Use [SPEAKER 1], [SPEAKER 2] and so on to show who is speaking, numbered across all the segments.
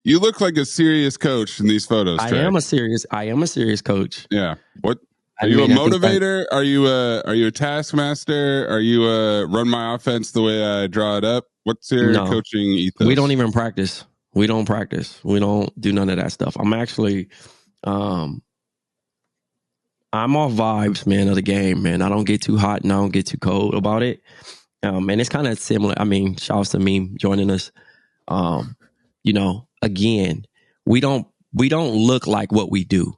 [SPEAKER 1] You look like a serious coach in these photos, Trey.
[SPEAKER 2] I am a serious coach.
[SPEAKER 1] Yeah. What are you a motivator? Are you a taskmaster? Are you a run my offense the way I draw it up? What's your coaching ethos?
[SPEAKER 2] We don't even practice. We don't practice. We don't do none of that stuff. I'm actually I'm off vibes, man, of the game, man. I don't get too hot and I don't get too cold about it. And it's kind of similar. I mean, shout out to Amin joining us. Again, we don't look like what we do,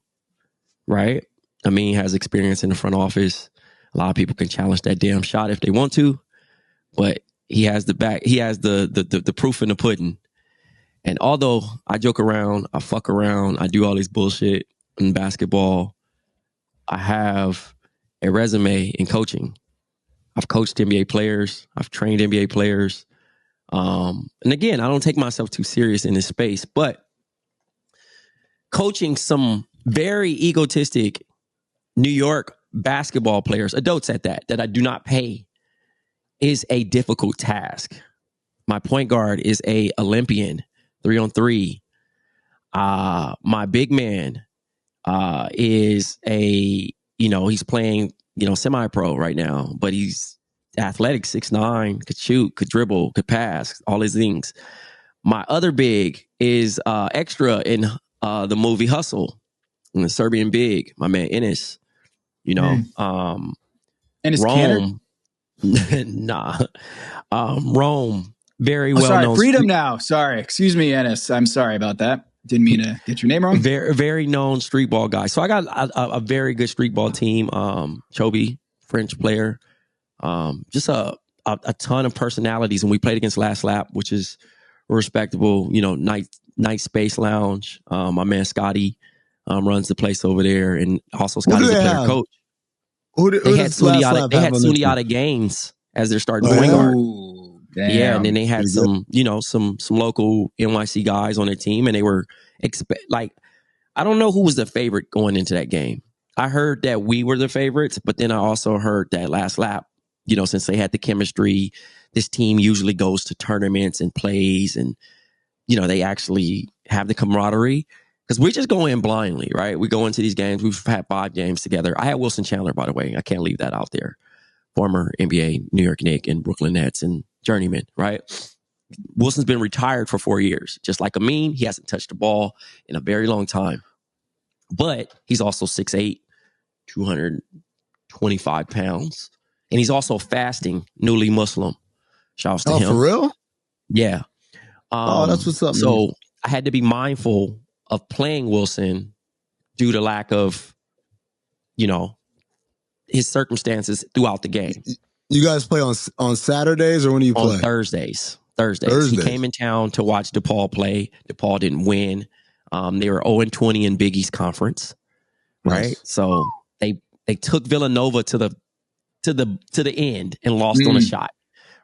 [SPEAKER 2] right? Amin has experience in the front office. A lot of people can challenge that damn shot if they want to, but he has the proof in the pudding. And although I joke around, I fuck around, I do all this bullshit in basketball, I have a resume in coaching. I've coached NBA players. I've trained NBA players. And again, I don't take myself too serious in this space, but coaching some very egotistic New York basketball players, adults at that I do not pay, is a difficult task. My point guard is a Olympian, 3-on-3. My big man is he's playing, semi-pro right now, but he's athletic, 6'9", could shoot, could dribble, could pass, all these things. My other big is extra in the movie Hustle, the Serbian big, my man Enes.
[SPEAKER 3] Enes
[SPEAKER 2] Rome. Nah. Rome, very well known.
[SPEAKER 3] Freedom now. Sorry. Excuse me, Enes. I'm sorry about that. Didn't mean to get your name wrong.
[SPEAKER 2] Very, very known street ball guy. So I got a very good street ball team. Chobi, French player. Just a ton of personalities. And we played against Last Lap, which is a respectable, night space lounge. My man Scotty runs the place over there. And also Scotty's a player coach. They had Sundiata Gaines as their starting point guard.
[SPEAKER 3] Damn.
[SPEAKER 2] Yeah, and then they had some local NYC guys on their team, and they were I don't know who was the favorite going into that game. I heard that we were the favorites, but then I also heard that Last Lap, since they had the chemistry, this team usually goes to tournaments and plays, and they actually have the camaraderie. Because we just go in blindly, right? We go into these games. We've had 5 games together. I had Wilson Chandler, by the way. I can't leave that out there. Former NBA, New York Knicks, and Brooklyn Nets, and journeyman, right? Wilson's been retired for 4 years. Just like Amin, he hasn't touched the ball in a very long time. But he's also 6'8", 225 pounds. And he's also fasting, newly Muslim. Shouts to him.
[SPEAKER 4] For real?
[SPEAKER 2] Yeah.
[SPEAKER 4] That's what's up.
[SPEAKER 2] So
[SPEAKER 4] man.
[SPEAKER 2] I had to be mindful of playing Wilson due to lack of, his circumstances throughout the game.
[SPEAKER 4] You guys play on Saturdays, or when do you play?
[SPEAKER 2] On Thursdays. He came in town to watch DePaul play. DePaul didn't win. They were 0-20 in Big East Conference, right?
[SPEAKER 4] Nice.
[SPEAKER 2] So they took Villanova to the end and lost on a shot,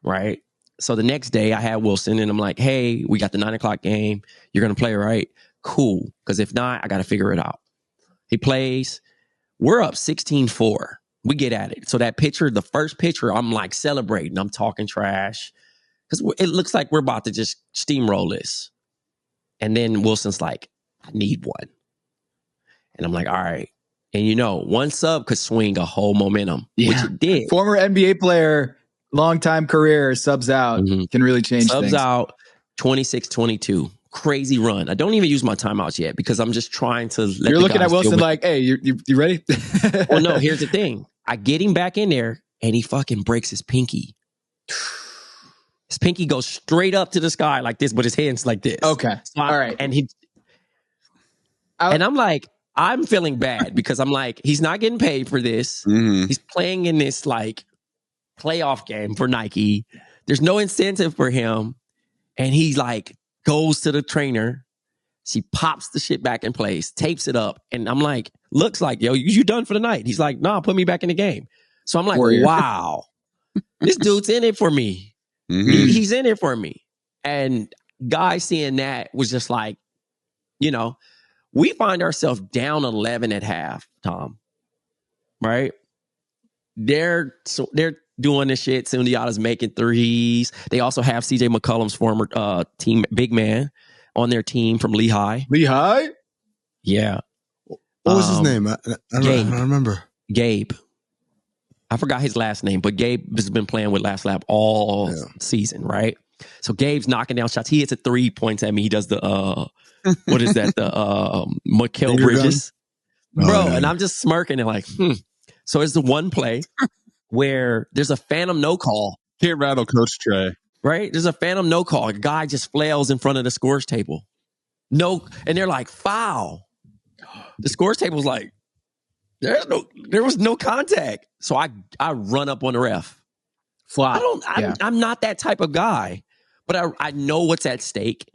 [SPEAKER 2] right? So the next day I had Wilson, and I'm like, hey, we got the 9:00 game. You're gonna play, right? Cool. Because if not, I got to figure it out. He plays. We're up 16-4. We get at it. So that pitcher, the first pitcher, I'm like celebrating. I'm talking trash because it looks like we're about to just steamroll this. And then Wilson's like, I need one. And I'm like, all right. And one sub could swing a whole momentum, which it did.
[SPEAKER 3] Former NBA player, long-time career, subs out, can really change things.
[SPEAKER 2] Subs out, 26-22. Crazy run. I don't even use my timeouts yet because I'm just trying to let
[SPEAKER 3] You're looking at Wilson like, hey, you ready?
[SPEAKER 2] Well, no, here's the thing. I get him back in there and he fucking breaks his pinky. His pinky goes straight up to the sky like this, but his hand's like this.
[SPEAKER 3] Okay.
[SPEAKER 2] So
[SPEAKER 3] all right.
[SPEAKER 2] And I'm like, I'm feeling bad because I'm like, he's not getting paid for this. Mm-hmm. He's playing in this like playoff game for Nike. There's no incentive for him. And he's like, goes to the trainer. She pops the shit back in place, tapes it up. And I'm like, looks like, yo, you done for the night. He's like, nah, put me back in the game. So I'm like, wow, this dude's in it for me. Mm-hmm. He's in it for me. And guys seeing that was just like, we find ourselves down 11 at half, Tom. Right? They're doing this shit. Sundiata's making threes. They also have CJ McCollum's former team big man on their team from Lehigh.
[SPEAKER 3] Lehigh?
[SPEAKER 2] Yeah.
[SPEAKER 4] What was his name? I don't remember.
[SPEAKER 2] Gabe. I forgot his last name, but Gabe has been playing with Last Lap all season, right? So Gabe's knocking down shots. He hits a 3 points at me. He does the what is that? The Mikal Bridges. Bro, and I'm just smirking and like, So it's the one play where there's a phantom no call.
[SPEAKER 1] Can't rattle Coach Trey.
[SPEAKER 2] Right? There's a phantom no call. A guy just flails in front of the scores table. No, and they're like, foul. The scores table's like, there was no contact. So I run up on the ref.
[SPEAKER 3] Flop.
[SPEAKER 2] I'm not that type of guy, but I know what's at stake.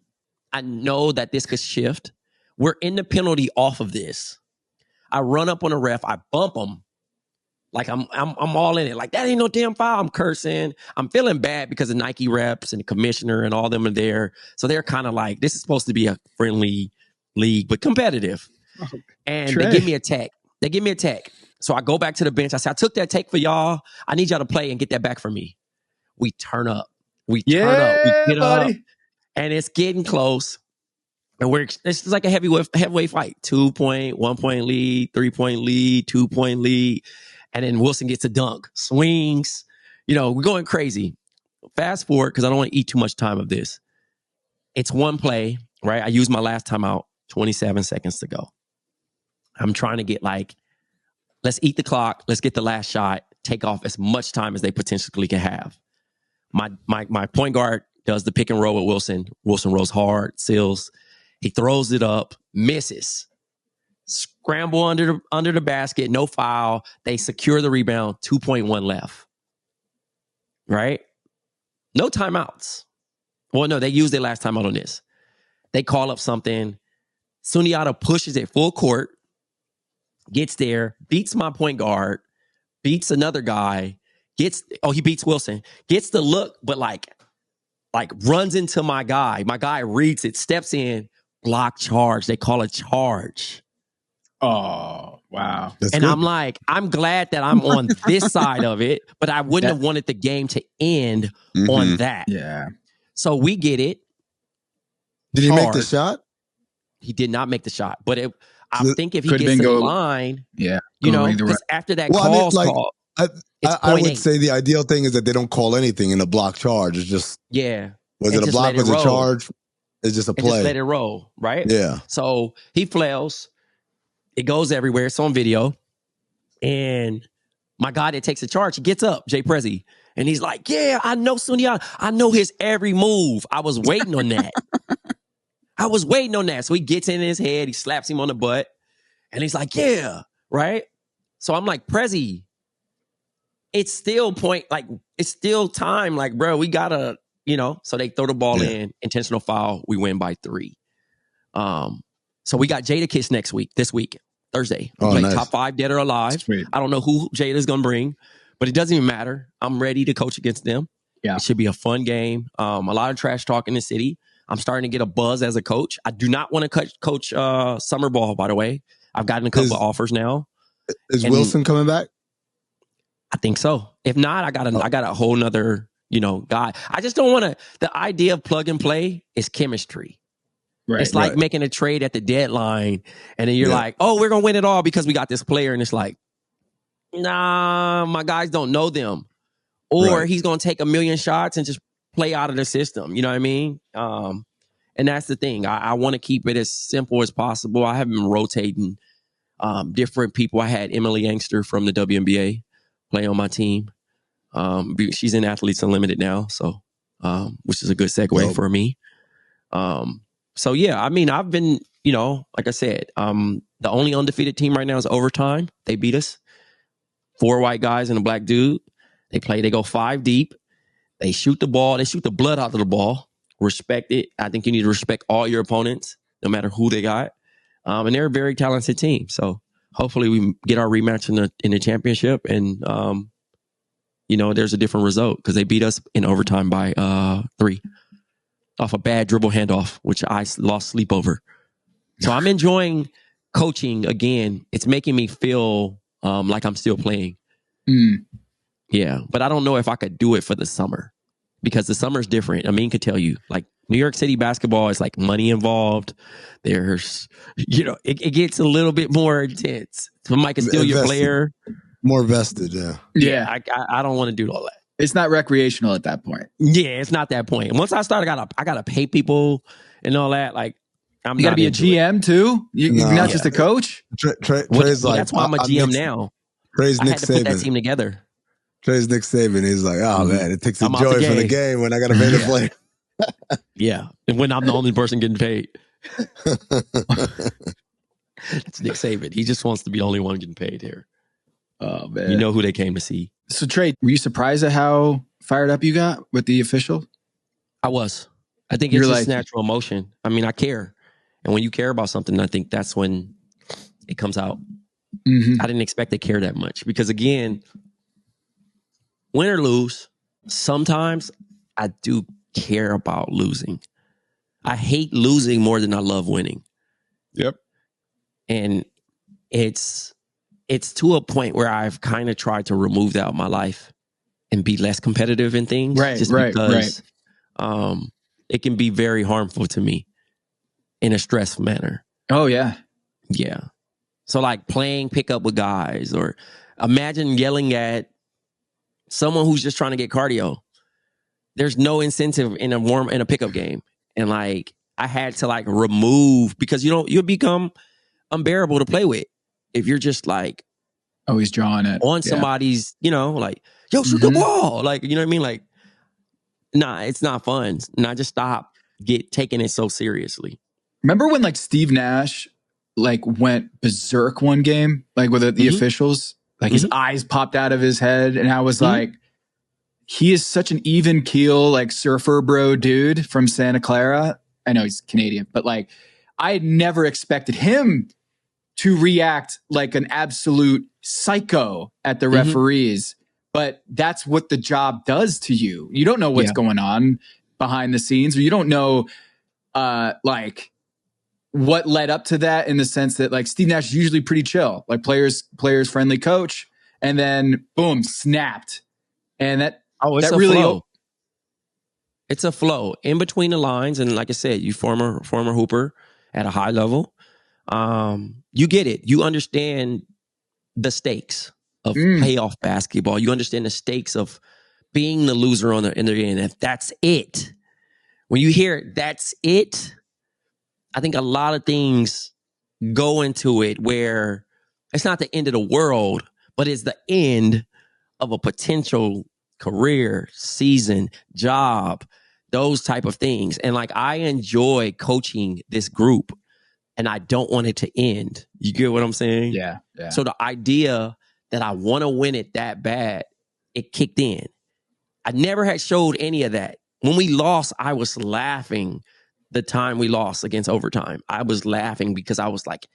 [SPEAKER 2] I know that this could shift. We're in the penalty off of this. I run up on the ref. I bump him. Like I'm all in it. Like, that ain't no damn foul. I'm cursing. I'm feeling bad because the Nike reps and the commissioner and all them are there. So they're kind of like, this is supposed to be a friendly league, but competitive. And Trey. They give me a tech. So I go back to the bench. I say, I took that take for y'all. I need y'all to play and get that back for me. We turn up. We get up. And it's getting close. And it's like a heavyweight fight. 2 point, 1 point lead, 3 point lead, 2 point lead. And then Wilson gets a dunk, swings. We're going crazy. Fast forward, because I don't want to eat too much time of this. It's one play, right? I used my last timeout, 27 seconds to go. I'm trying to get let's eat the clock. Let's get the last shot. Take off as much time as they potentially can have. My point guard does the pick and roll with Wilson. Wilson rolls hard, seals. He throws it up, misses. Scramble under the basket, no foul. They secure the rebound, 2.1 left. Right? No timeouts. Well, no, they used their last timeout on this. They call up something. Sundiata pushes it full court, gets there, beats my point guard, beats another guy, he beats Wilson, gets the look, but like runs into my guy. My guy reads it, steps in, block charge. They call a charge.
[SPEAKER 3] Oh, wow.
[SPEAKER 2] That's good. I'm like, I'm glad that I'm on this side of it, but I wouldn't have wanted the game to end on that.
[SPEAKER 3] Yeah.
[SPEAKER 2] So we get it.
[SPEAKER 4] Did he make the shot?
[SPEAKER 2] He did not make the shot, but I think if he gets to the line, because after that call,
[SPEAKER 4] I would say the ideal thing is that they don't call anything in a block charge. It's just, was it a block, was it a charge? It's just a play.
[SPEAKER 2] Just let it roll, right?
[SPEAKER 4] Yeah.
[SPEAKER 2] So he flails. It goes everywhere. It's on video. And my guy that takes the charge, he gets up, Jay Prezi, and he's like, yeah, I know Sundiata. I know his every move. I was waiting on that. So he gets in his head. He slaps him on the butt. And he's like, yeah, right? So I'm like, Prezi, it's still it's still time. Like, bro, we got to, So they throw the ball in, intentional foul. We win by 3. So we got Jadakiss this week, Thursday. We play nice. Top 5 dead or alive.
[SPEAKER 3] Sweet.
[SPEAKER 2] I don't know who Jada's going to bring, but it doesn't even matter. I'm ready to coach against them.
[SPEAKER 3] Yeah.
[SPEAKER 2] It should be a fun game. A lot of trash talk in the city. I'm starting to get a buzz as a coach. I do not want to coach summer ball, by the way. I've gotten a couple of offers now.
[SPEAKER 4] Is Wilson coming back?
[SPEAKER 2] I think so. If not, I got a whole nother, guy. I just don't want to. The idea of plug and play is chemistry. Right, it's like making a trade at the deadline, and then you're like, oh, we're going to win it all because we got this player. And it's like, nah, my guys don't know them. Or he's going to take a million shots and just play out of the system. You know what I mean? And that's the thing. I want to keep it as simple as possible. I have been rotating different people. I had Emily Angster from the WNBA play on my team. She's in Athletes Unlimited now, so which is a good segue for me. So, yeah, I mean, I've been, like I said, the only undefeated team right now is Overtime. They beat us. 4 white guys and a black dude. They go 5 deep. They shoot the ball. They shoot the blood out of the ball. Respect it. I think you need to respect all your opponents, no matter who they got. And they're a very talented team. So hopefully we get our rematch in the championship and, there's a different result because they beat us in overtime by 3. Off a bad dribble handoff, which I lost sleep over. So I'm enjoying coaching again. It's making me feel like I'm still playing. Yeah, but I don't know if I could do it for the summer. because the summer's different. Amin could tell you, like New York City basketball is like money involved. There's, it gets a little bit more intense. Somebody can steal your player.
[SPEAKER 4] More vested, yeah.
[SPEAKER 2] Yeah, I don't want to do all that.
[SPEAKER 3] It's not recreational at that point.
[SPEAKER 2] Yeah, it's not that point. Once I start, I gotta pay people and all that. Like,
[SPEAKER 3] you gotta be a GM too. You're not just a coach.
[SPEAKER 4] Trey's like,
[SPEAKER 2] that's why I'm a GM now.
[SPEAKER 4] Trey's Nick
[SPEAKER 2] Saban. Put that team together.
[SPEAKER 4] Trey's Nick Saban. He's like, oh man, it takes the joy from the game when I gotta pay the player.
[SPEAKER 2] Yeah, and when I'm the only person getting paid. It's Nick Saban. He just wants to be the only one getting paid here.
[SPEAKER 3] Oh man,
[SPEAKER 2] you know who they came to see.
[SPEAKER 3] So Trey, were you surprised at how fired up you got with the official?
[SPEAKER 2] I was. I think it's just natural emotion. I mean, I care, and when you care about something, I think that's when it comes out.
[SPEAKER 3] Mm-hmm.
[SPEAKER 2] I didn't expect to care that much because, again, win or lose, sometimes I do care about losing. I hate losing more than I love winning.
[SPEAKER 1] Yep.
[SPEAKER 2] And it's to a point where I've kind of tried to remove that out of my life and be less competitive in things.
[SPEAKER 3] Right,
[SPEAKER 2] because it can be very harmful to me in a stress manner.
[SPEAKER 3] Oh, yeah.
[SPEAKER 2] Yeah. So like playing pickup with guys, or imagine yelling at someone who's just trying to get cardio. There's no incentive in a pickup game. And like I had to like remove, because you'll become unbearable to play with if you're just like
[SPEAKER 3] always drawing it
[SPEAKER 2] on somebody's, like, yo, shoot the ball. Like, you know what I mean? Like, nah, it's not fun. And I just stopped taking it so seriously.
[SPEAKER 3] Remember when like Steve Nash like went berserk one game, like with the officials, like his eyes popped out of his head, and I was like, he is such an even keel, like surfer bro dude from Santa Clara. I know he's Canadian, but like I had never expected him to react like an absolute psycho at the referees. But that's what the job does to you. You don't know what's going on behind the scenes, or you don't know like what led up to that, in the sense that like Steve Nash is usually pretty chill, like players friendly coach, and then boom, snapped. And that
[SPEAKER 2] it's a really flow. It's a flow in between the lines. And like I said, you former hooper at a high level. You get it. You understand the stakes of playoff basketball. You understand the stakes of being the loser in the game. If that's it, when you hear that's it, I think a lot of things go into it where it's not the end of the world, but it's the end of a potential career, season, job, those type of things. And like, I enjoy coaching this group, and I don't want it to end. You get what I'm saying?
[SPEAKER 3] Yeah.
[SPEAKER 2] So the idea that I want to win it that bad, it kicked in. I never had showed any of that. When we lost, I was laughing. The time we lost against overtime, I was laughing because I was like,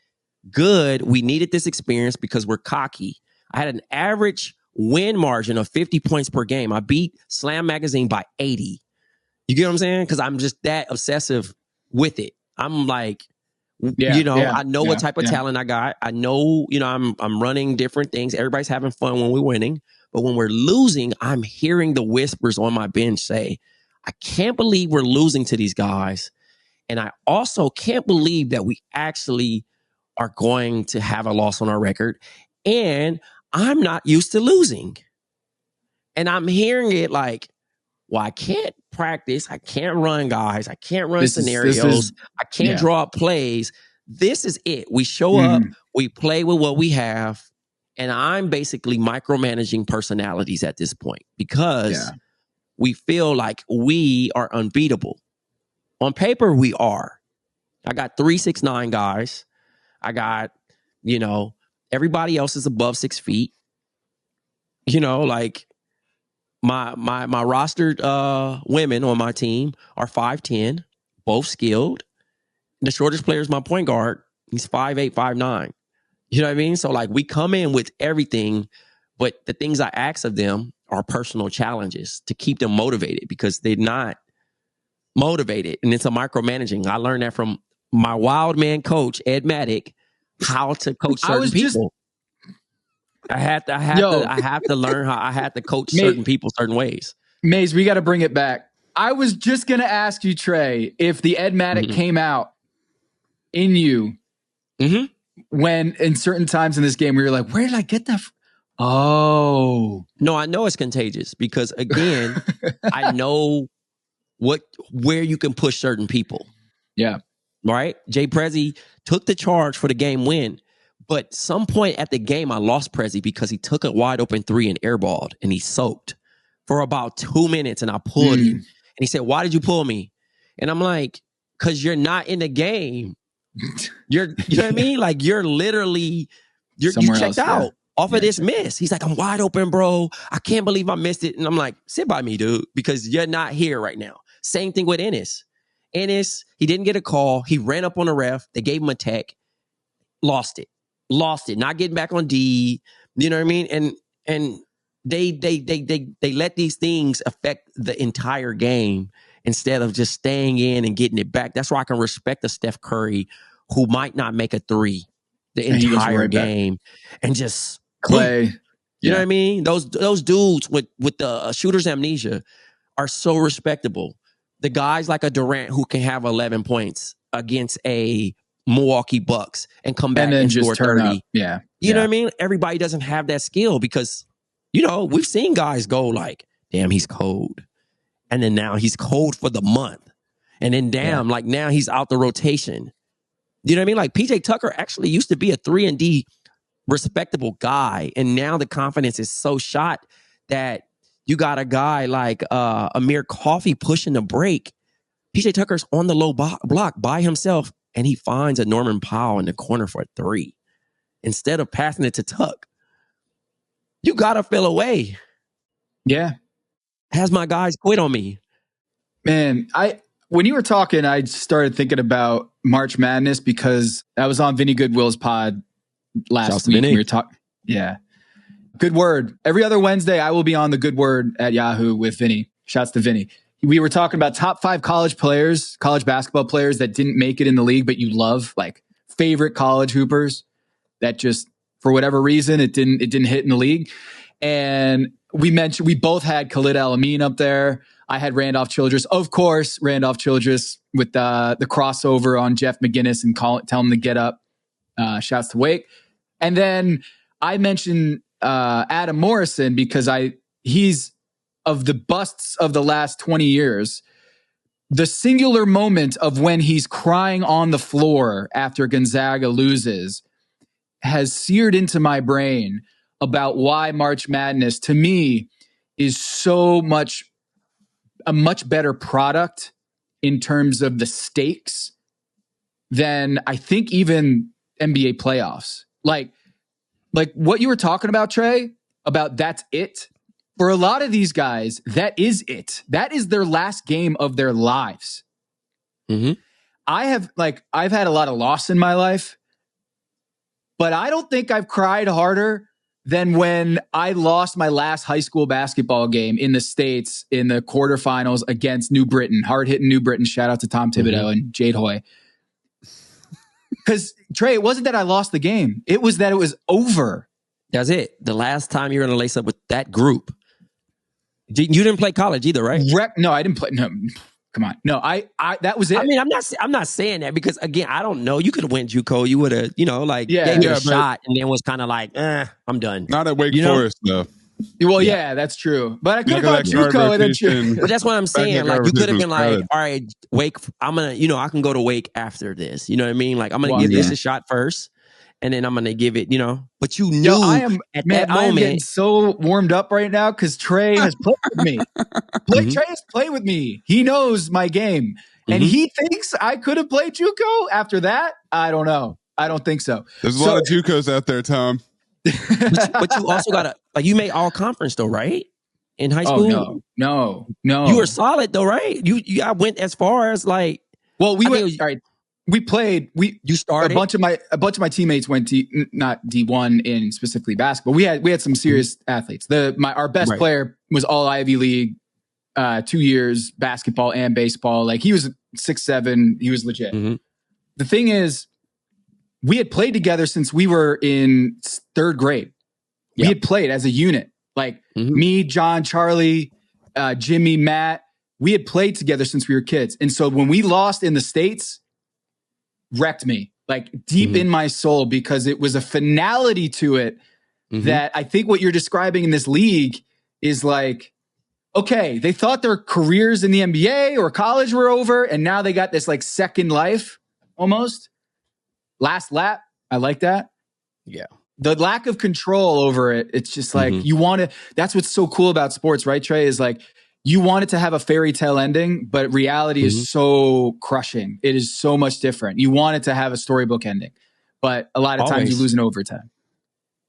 [SPEAKER 2] good, we needed this experience because we're cocky. I had an average win margin of 50 points per game. I beat Slam Magazine by 80. You get what I'm saying? Because I'm just that obsessive with it. I'm like, I know what type of talent I got. I know, I'm running different things. Everybody's having fun when we're winning. But when we're losing, I'm hearing the whispers on my bench say, I can't believe we're losing to these guys. And I also can't believe that we actually are going to have a loss on our record. And I'm not used to losing. And I'm hearing it like, well, I can't practice. I can't run guys. I can't run scenarios. I can't draw up plays. This is it. We show up. We play with what we have. And I'm basically micromanaging personalities at this point because we feel like we are unbeatable. On paper, we are. I got 3'6'9" guys. I got, everybody else is above 6 feet. Like my rostered women on my team are 5'10", both skilled. The shortest player is my point guard. He's 5'8", 5'9". You know what I mean? So like we come in with everything, but the things I ask of them are personal challenges to keep them motivated because they're not motivated, and it's a micromanaging. I learned that from my wild man coach, Ed Maddock, how to coach certain people. I have to learn how I had to coach certain people certain ways.
[SPEAKER 3] Maze, we got to bring it back. I was just going to ask you, Trey, if the Ed Maddock came out in you when in certain times in this game where you're like, where did I get that? Oh.
[SPEAKER 2] No, I know it's contagious because, again, I know where you can push certain people.
[SPEAKER 3] Yeah.
[SPEAKER 2] Right? Jay Prezi took the charge for the game win, but some point at the game, I lost Prezi because he took a wide open 3 and airballed, and he soaked for about 2 minutes, and I pulled him. And he said, why did you pull me? And I'm like, because you're not in the game. You know what I mean? Like, you're literally, you checked out off of this miss. He's like, I'm wide open, bro. I can't believe I missed it. And I'm like, sit by me, dude, because you're not here right now. Same thing with Ennis. Ennis, he didn't get a call. He ran up on the ref. They gave him a tech. Lost it. Not getting back on D. You know what I mean? And they let these things affect the entire game instead of just staying in and getting it back. That's why I can respect a Steph Curry who might not make a 3 the entire game and just
[SPEAKER 3] Clay.
[SPEAKER 2] You know what I mean? Those dudes with the shooter's amnesia are so respectable. The guys like a Durant who can have 11 points against a Milwaukee Bucks and come back and score 30.
[SPEAKER 3] Yeah.
[SPEAKER 2] You know what I mean? Everybody doesn't have that skill because, you know, we've seen guys go like, damn, he's cold. And then now he's cold for the month. And then like now he's out the rotation. You know what I mean? Like PJ Tucker actually used to be a 3-and-D respectable guy. And now the confidence is so shot that you got a guy like Amir Coffey pushing the break. PJ Tucker's on the low block by himself, and he finds a Norman Powell in the corner for a 3 instead of passing it to Tuck. You got to feel away.
[SPEAKER 3] Yeah.
[SPEAKER 2] Has my guys quit on me?
[SPEAKER 3] Man, when you were talking, I started thinking about March Madness because I was on Vinny Goodwill's pod last week. We were talking. Yeah. Good Word. Every other Wednesday, I will be on the Good Word at Yahoo with Vinny. Shouts to Vinny. We were talking about top 5 college basketball players that didn't make it in the league, but you love, like favorite college hoopers that just, for whatever reason, it didn't hit in the league. And we both had Khalid Al-Amin up there. I had Randolph Childress. Of course, Randolph Childress with the crossover on Jeff McGinnis and tell him to get up. Shouts to Wake. And then I mentioned Adam Morrison because he's of the busts of the last 20 years. The singular moment of when he's crying on the floor after Gonzaga loses has seared into my brain about why March Madness to me is so much a much better product in terms of the stakes than I think even NBA playoffs. Like what you were talking about, Trey, about that's it. For a lot of these guys, that is it. That is their last game of their lives.
[SPEAKER 2] Mm-hmm.
[SPEAKER 3] I've had a lot of loss in my life, but I don't think I've cried harder than when I lost my last high school basketball game in the States in the quarterfinals against New Britain, hard-hitting New Britain. Shout out to Tom Thibodeau and Jade Hoy. Because, Trey, it wasn't that I lost the game. It was that it was over.
[SPEAKER 2] That's it. The last time you were going to lace up with that group. You didn't play college either, right?
[SPEAKER 3] No, I didn't play. No, come on. No, I that was it.
[SPEAKER 2] I mean, I'm not saying that because, again, I don't know. You could have went JUCO. You would have, gave it a shot and then was kind of like, I'm done.
[SPEAKER 1] Not at Wake Forest, though.
[SPEAKER 3] Well, yeah, that's true. But I could have gone JUCO.
[SPEAKER 2] But that's what I'm saying. Like, you could have been like, all right, Wake, I'm going to, I can go to Wake after this. You know what I mean? Like, I'm going to give this a shot first. And then I'm going to give it, but you knew at that moment. I'm
[SPEAKER 3] getting so warmed up right now because Trey has played with me. Trey has played with me. He knows my game. And he thinks I could have played JUCO after that. I don't know. I don't think so.
[SPEAKER 1] There's a lot of JUCOs out there, Tom.
[SPEAKER 2] but you also got to, you made all conference though, right? In high school?
[SPEAKER 3] No.
[SPEAKER 2] You were solid though, right? I went as far as like.
[SPEAKER 3] Well, we went, all right. We played. You started. A bunch of my teammates went to not D1 in specifically basketball. We had some serious athletes. Our best player was all Ivy League, 2 years basketball and baseball. Like he was 6'7". He was legit. Mm-hmm. The thing is, we had played together since we were in 3rd grade. We had played as a unit. Like me, John, Charlie, Jimmy, Matt, we had played together since we were kids. And so when we lost in the States, wrecked me like deep in my soul, because it was a finality to it that I think what you're describing in this league is like, okay, they thought their careers in the NBA or college were over, and now they got this like second life almost. Last lap. I like that.
[SPEAKER 2] Yeah.
[SPEAKER 3] The lack of control over it, it's just like you want to, that's what's so cool about sports, right, Trey? Is like you want it to have a fairy tale ending, but reality is so crushing. It is so much different. You want it to have a storybook ending, but a lot of times you lose in overtime.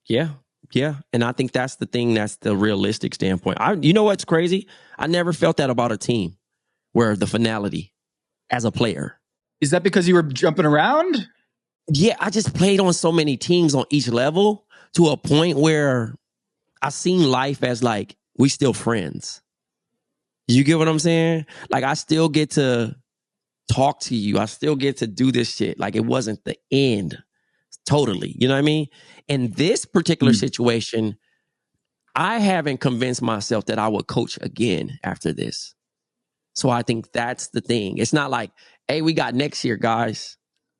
[SPEAKER 2] Yeah. Yeah. And I think that's the thing. That's the realistic standpoint. You know what's crazy? I never felt that about a team where the finality as a player.
[SPEAKER 3] Is that because you were jumping around?
[SPEAKER 2] Yeah. I just played on so many teams on each level to a point where I seen life as like, we still friends. You get what I'm saying? Like, I still get to talk to you. I still get to do this shit. Like, it wasn't the end. Totally. You know what I mean? In this particular situation, I haven't convinced myself that I would coach again after this. So I think that's the thing. It's not like, hey, we got next year, guys.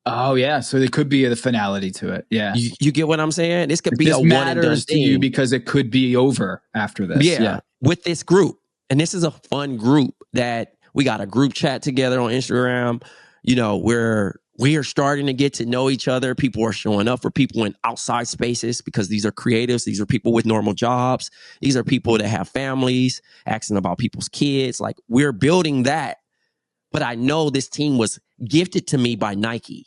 [SPEAKER 3] Oh, yeah. So there could be the finality to it. Yeah.
[SPEAKER 2] You get what I'm saying? This could be
[SPEAKER 3] this
[SPEAKER 2] a one and done
[SPEAKER 3] matters to
[SPEAKER 2] thing.
[SPEAKER 3] you because it could be over after this.
[SPEAKER 2] Yeah. With this group. And this is a fun group that we got a group chat together on Instagram. You know, we are starting to get to know each other. People are showing up for people in outside spaces because these are creatives. These are people with normal jobs. These are people that have families, asking about people's kids. Like, we're building that. But I know this team was gifted to me by Nike.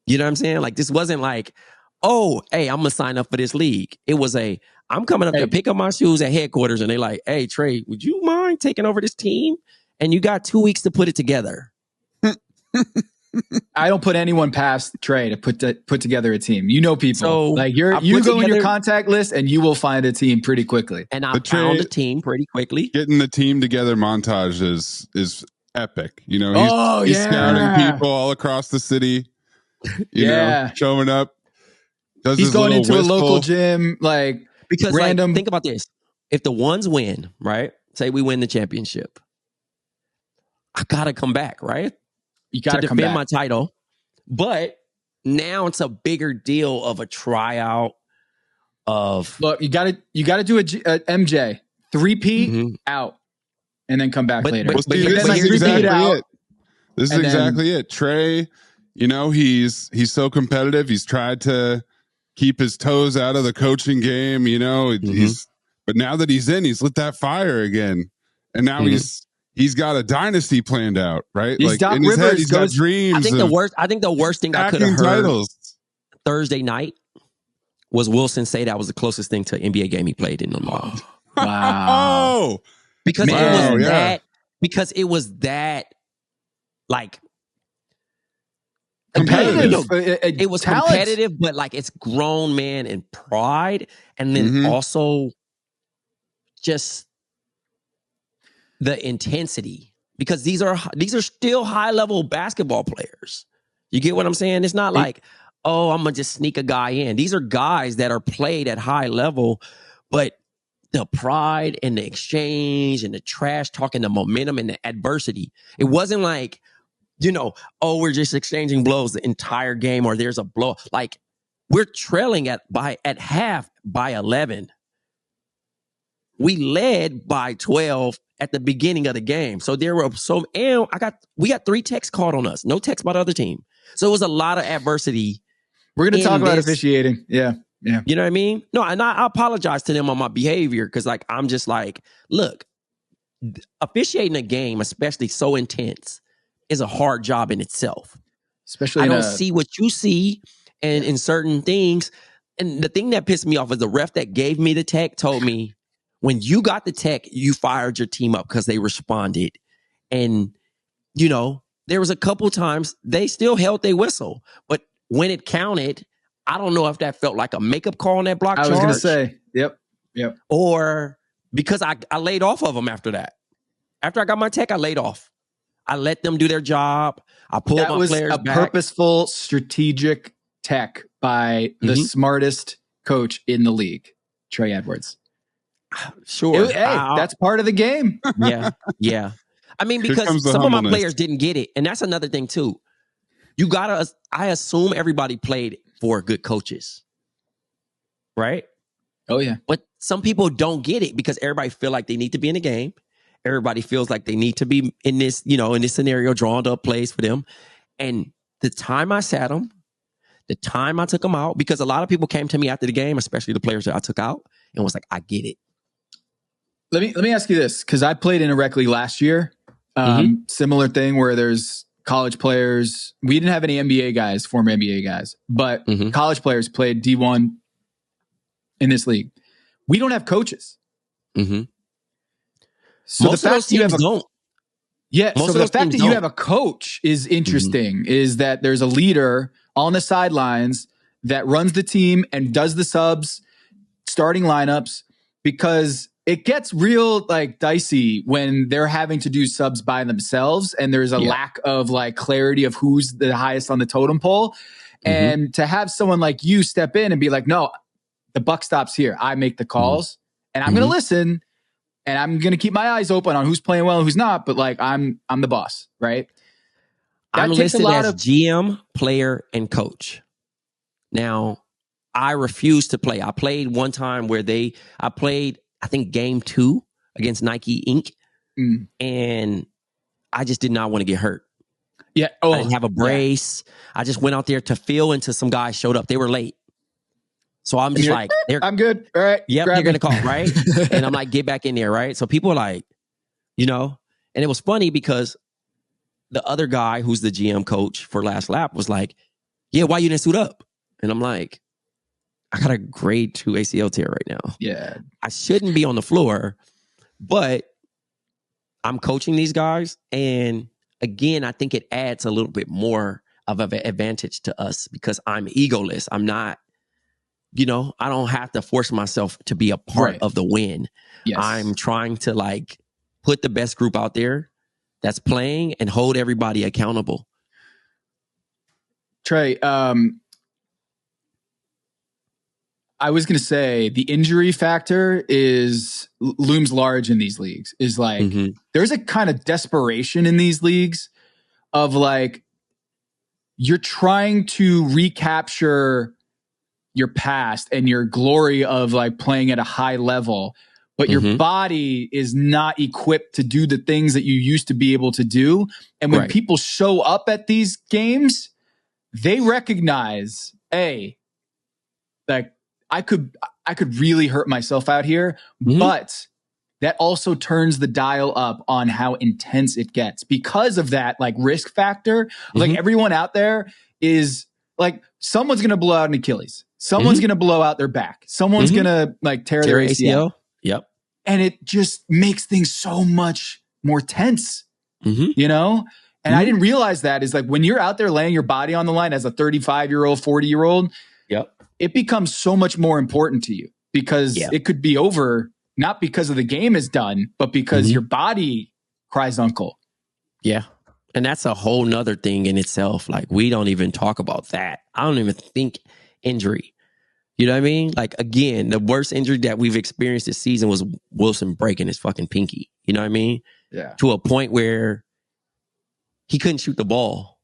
[SPEAKER 2] You know what I'm saying? Like, this wasn't like, oh, hey, I'm going to sign up for this league. It was I'm coming up to pick up my shoes at headquarters, and they like, hey, Trey, would you mind taking over this team? And you got 2 weeks to put it together.
[SPEAKER 3] I don't put anyone past Trey to put together a team. You know people. So like you go in your contact list and you will find a team pretty quickly.
[SPEAKER 2] And I found a team pretty quickly.
[SPEAKER 1] Getting the team together montage is epic. You know, he's scouting people all across the city. You know, showing up.
[SPEAKER 3] He's going into a local gym, like
[SPEAKER 2] because
[SPEAKER 3] random.
[SPEAKER 2] Like, think about this: if the ones win, right? Say we win the championship, I gotta come back, right?
[SPEAKER 3] You gotta
[SPEAKER 2] to defend my title, but now it's a bigger deal of a tryout.
[SPEAKER 3] Look, you gotta do a MJ 3P out, and then come back later.
[SPEAKER 1] This is exactly it. Trey, you know, he's so competitive. He's tried to keep his toes out of the coaching game. You know, but now that he's in, he's lit that fire again, and now he's got a dynasty planned out, right?
[SPEAKER 3] Like Doc in his head,
[SPEAKER 1] he's got dreams.
[SPEAKER 2] I think the worst thing I could have heard Thursday night was Wilson say that was the closest thing to an NBA game he played in the month.
[SPEAKER 3] Wow.
[SPEAKER 2] Because it was that like competitive. It was talent. Competitive, but like it's grown man and pride, and then also just the intensity, because these are still high level basketball players. You get what I'm saying? It's not like, oh, I'm gonna just sneak a guy in. These are guys that are played at high level, but the pride and the exchange and the trash talking, the momentum and the adversity. It wasn't like, you know, oh, we're just exchanging blows the entire game, or there's a blow. Like, we're trailing at half by 11. We led by 12 at the beginning of the game. So there were we got 3 techs called on us. No techs by the other team. So it was a lot of adversity.
[SPEAKER 3] We're going to talk about officiating. Yeah. Yeah.
[SPEAKER 2] You know what I mean? No, and I apologize to them on my behavior, because like I'm just like, look, officiating a game, especially so intense, is a hard job in itself.
[SPEAKER 3] Especially
[SPEAKER 2] I don't see what you see and in certain things. And the thing that pissed me off is the ref that gave me the tech told me, when you got the tech, you fired your team up because they responded. And, you know, there was a couple times they still held their whistle. But when it counted, I don't know if that felt like a makeup call on that block charge.
[SPEAKER 3] I was going to say, yep.
[SPEAKER 2] Or because I laid off of them after that. After I got my tech, I laid off. I let them do their job. I pulled my players back.
[SPEAKER 3] That was a purposeful, strategic tech by the smartest coach in the league, Trey Edwards.
[SPEAKER 2] Sure.
[SPEAKER 3] That's part of the game.
[SPEAKER 2] Yeah. I mean, because some of my players didn't get it. And that's another thing too. I assume everybody played for good coaches. Right?
[SPEAKER 3] Oh, yeah.
[SPEAKER 2] But some people don't get it because everybody feel like they need to be in the game. Everybody feels like they need to be in this, in this scenario, drawn up plays for them. And the time I sat them, the time I took them out, because a lot of people came to me after the game, especially the players that I took out, and was like, I get it.
[SPEAKER 3] Let me ask you this, because I played in a rec league last year. Similar thing where there's college players. We didn't have any NBA guys, former NBA guys, but college players played D1 in this league. We don't have coaches. So
[SPEAKER 2] most of those teams don't.
[SPEAKER 3] Yeah, so the fact that you have a coach is interesting, is that there's a leader on the sidelines that runs the team and does the subs, starting lineups, because it gets real dicey when they're having to do subs by themselves and there's a lack of clarity of who's the highest on the totem pole. And to have someone like you step in and be like, no, the buck stops here. I make the calls and I'm going to listen. And I'm going to keep my eyes open on who's playing well and who's not. But I'm the boss, right?
[SPEAKER 2] I'm listed as GM, player, and coach. Now, I refuse to play. I played one time where I played, I think, game 2 against Nike Inc. And I just did not want to get hurt.
[SPEAKER 3] Yeah.
[SPEAKER 2] I didn't have a brace. I just went out there to feel until some guys showed up. They were late. So I'm just like,
[SPEAKER 3] I'm good. All right.
[SPEAKER 2] Yep, they're going to call, right? And I'm like, get back in there, right? So people are like, and it was funny because the other guy who's the GM coach for Last Lap was like, yeah, why you didn't suit up? And I'm like, I got a grade 2 ACL tear right now.
[SPEAKER 3] Yeah.
[SPEAKER 2] I shouldn't be on the floor, but I'm coaching these guys. And again, I think it adds a little bit more of an advantage to us because I'm egoless. I'm not, I don't have to force myself to be a part of the win.
[SPEAKER 3] Yes.
[SPEAKER 2] I'm trying to put the best group out there that's playing and hold everybody accountable.
[SPEAKER 3] Trey, I was going to say the injury factor looms large in these leagues. There's a kind of desperation in these leagues of you're trying to recapture your past and your glory of playing at a high level, but your body is not equipped to do the things that you used to be able to do. And when people show up at these games, they recognize, hey, I could really hurt myself out here, but that also turns the dial up on how intense it gets because of that risk factor. Everyone out there is someone's going to blow out an Achilles. Someone's going to blow out their back. Someone's going to tear their ACL.
[SPEAKER 2] Yep.
[SPEAKER 3] And it just makes things so much more tense, And I didn't realize that is when you're out there laying your body on the line as a 35-year-old, 40-year-old, it becomes so much more important to you because it could be over, not because of the game is done, but because your body cries uncle.
[SPEAKER 2] Yeah. And that's a whole nother thing in itself. We don't even talk about that. I don't even think injury. You know what I mean? Again, the worst injury that we've experienced this season was Wilson breaking his fucking pinky. You know what I mean?
[SPEAKER 3] Yeah.
[SPEAKER 2] To a point where he couldn't shoot the ball.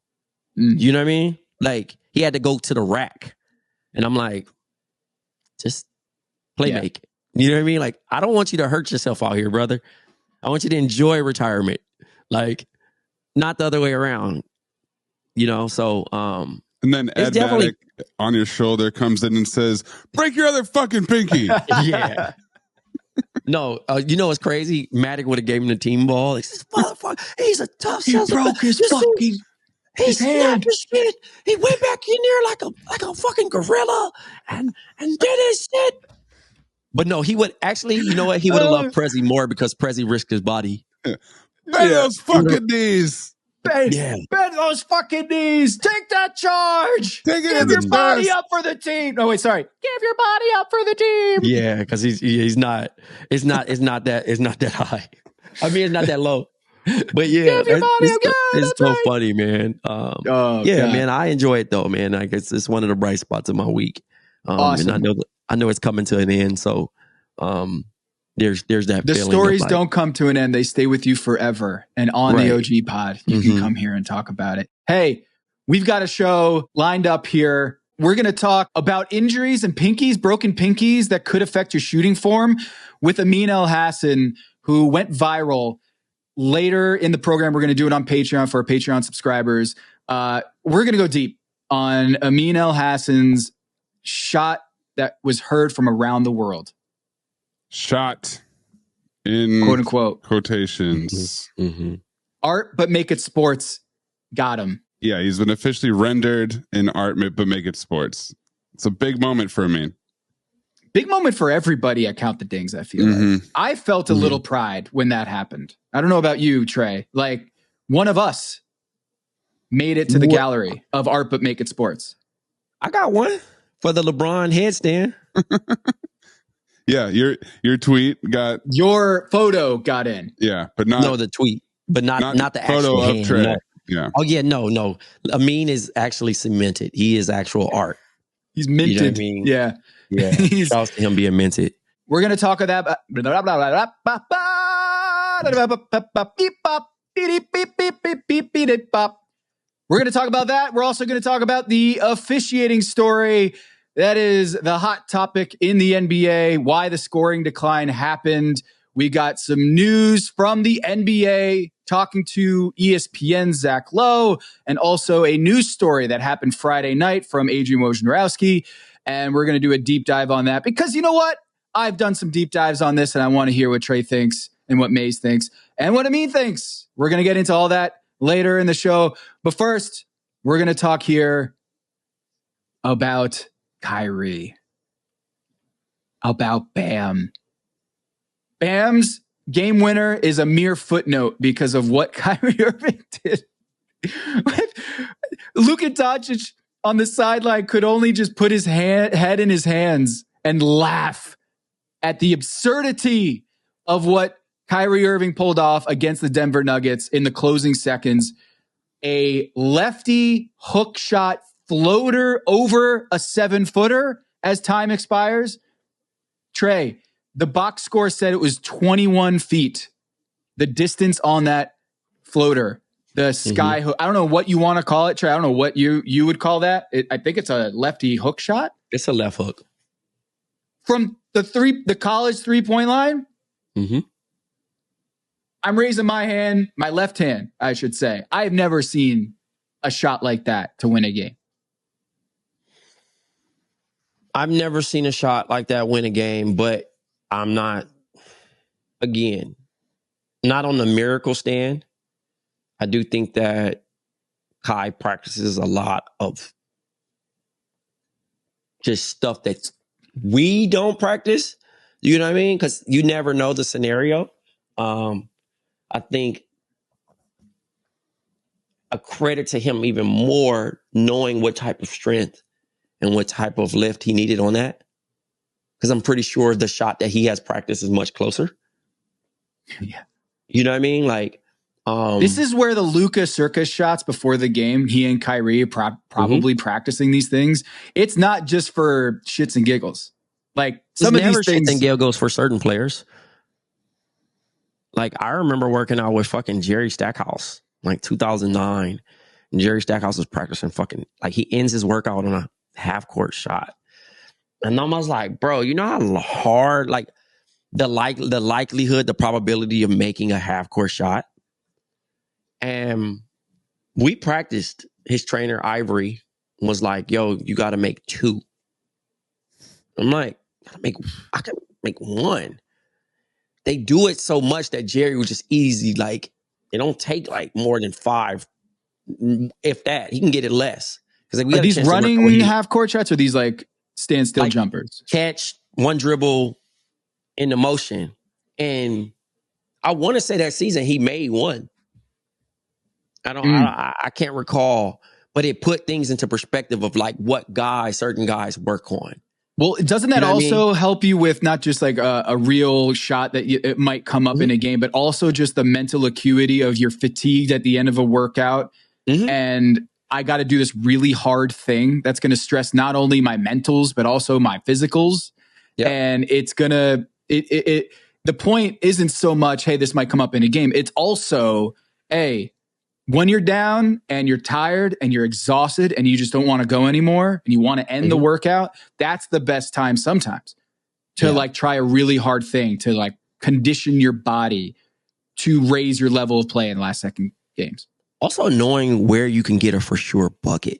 [SPEAKER 2] You know what I mean? He had to go to the rack. And I'm like, just play make. You know what I mean? I don't want you to hurt yourself out here, brother. I want you to enjoy retirement. Not the other way around. So
[SPEAKER 1] and then Ed Maddock on your shoulder comes in and says, break your other fucking pinky.
[SPEAKER 2] Yeah. No, what's crazy? Maddock would have gave him the team ball. He says, motherfucker, he's a tough son.
[SPEAKER 3] He broke his fucking
[SPEAKER 2] He snapped his shit. He went back in there like a fucking gorilla and did his shit. But no, he would actually, you know what? He would have loved Prezi more because Prezi risked his body.
[SPEAKER 1] Bend those fucking knees.
[SPEAKER 3] Bend those fucking knees. Take that charge.
[SPEAKER 1] Take it.
[SPEAKER 3] Give your body up for the team. No, wait, sorry. Give your body up for the team.
[SPEAKER 2] Yeah, because he's not. It's not that high. I mean, it's not that low. But yeah, it's so funny, man. Man, I enjoy it though, man. It's one of the bright spots of my week.
[SPEAKER 3] Awesome.
[SPEAKER 2] And I know it's coming to an end. So, there's that
[SPEAKER 3] the
[SPEAKER 2] feeling.
[SPEAKER 3] Stories
[SPEAKER 2] like,
[SPEAKER 3] don't come to an end. They stay with you forever. And on the OG pod, you can come here and talk about it. Hey, we've got a show lined up here. We're going to talk about injuries and pinkies, broken pinkies that could affect your shooting form with Amin Elhassan, who went viral. Later in the program, we're going to do it on Patreon for our Patreon subscribers. We're going to go deep on Amin Elhassan's shot that was heard from around the world.
[SPEAKER 1] Shot in
[SPEAKER 3] quote unquote
[SPEAKER 1] quotations.
[SPEAKER 3] Art, but make it sports. Got him.
[SPEAKER 1] Yeah, he's been officially rendered in art, but make it sports. It's a big moment for Amin.
[SPEAKER 3] Big moment for everybody at Count the Dings, I feel like. I felt a little pride when that happened. I don't know about you, Trey. Like, one of us made it to the gallery of art, but make it sports.
[SPEAKER 2] I got one for the LeBron headstand.
[SPEAKER 1] Yeah, your tweet got...
[SPEAKER 3] Your photo got in.
[SPEAKER 1] Yeah, but not...
[SPEAKER 2] No, the tweet, but not the
[SPEAKER 1] photo
[SPEAKER 2] actual
[SPEAKER 1] of
[SPEAKER 2] hand.
[SPEAKER 1] Trey.
[SPEAKER 2] No.
[SPEAKER 1] Yeah.
[SPEAKER 2] Oh, yeah, no. Amin is actually cemented. He is actual art.
[SPEAKER 3] He's minted.
[SPEAKER 2] You know what I mean?
[SPEAKER 3] Yeah.
[SPEAKER 2] Yeah. Shouts to him being minted.
[SPEAKER 3] We're going to talk about that. We're going to talk about that. We're also going to talk about the officiating story. That is the hot topic in the NBA, why the scoring decline happened. We got some news from the NBA, talking to ESPN's Zach Lowe, and also a news story that happened Friday night from Adrian Wojnarowski. And we're going to do a deep dive on that because you know what? I've done some deep dives on this, and I want to hear what Trey thinks and what Maze thinks and what Amin thinks. We're going to get into all that later in the show. But first, we're going to talk here about Kyrie, about Bam. Bam's game winner is a mere footnote because of what Kyrie Irving did. Luka Doncic on the sideline could only just put his head in his hands and laugh at the absurdity of what Kyrie Irving pulled off against the Denver Nuggets in the closing seconds. A lefty hook shot floater over a 7-footer as time expires. Trey, the box score said it was 21 feet. The distance on that floater, the sky hook. I don't know what you want to call it, Trey. I don't know what you would call that. I think it's a lefty hook shot.
[SPEAKER 2] It's a left hook.
[SPEAKER 3] From the college 3-point line? I'm raising my hand, my left hand, I should say. I have never seen a shot like that to win a game.
[SPEAKER 2] I've never seen a shot like that win a game, but I'm not, again, not on the miracle stand. I do think that Kai practices a lot of just stuff that we don't practice. You know what I mean? Because you never know the scenario. I think a credit to him even more knowing what type of strength and what type of lift he needed on that. Because I'm pretty sure the shot that he has practiced is much closer.
[SPEAKER 3] Yeah.
[SPEAKER 2] You know what I mean? Like,
[SPEAKER 3] this is where the Luka circus shots before the game, he and Kyrie probably practicing these things. It's not just for shits and giggles. Like some of these things,
[SPEAKER 2] shits and giggles for certain players. Like I remember working out with fucking Jerry Stackhouse, like 2009. And Jerry Stackhouse was practicing fucking, like he ends his workout on a half court shot. And I was like, bro, you know how hard, like the likelihood, the probability of making a half court shot. And we practiced. His trainer, Ivory, was like, yo, you got to make 2. I'm like, I can make 1. They do it so much that Jerry was just easy. Like, it don't take like more than 5. If that, he can get it less. Because like,
[SPEAKER 3] are these running half court shots or these like standstill jumpers?
[SPEAKER 2] Catch, 1 dribble in the motion. And I want to say that season he made 1. I can't recall, but it put things into perspective of like what certain guys work on.
[SPEAKER 3] Well, doesn't that also help you with not just like a real shot that it might come up in a game, but also just the mental acuity of you're fatigued at the end of a workout and I got to do this really hard thing that's going to stress not only my mentals, but also my physicals. Yep. And it's going to, the point isn't so much, hey, this might come up in a game. It's also, hey, when you're down and you're tired and you're exhausted and you just don't want to go anymore and you want to end the workout, that's the best time sometimes to like try a really hard thing to like condition your body to raise your level of play in last second games.
[SPEAKER 2] Also knowing where you can get a for sure bucket.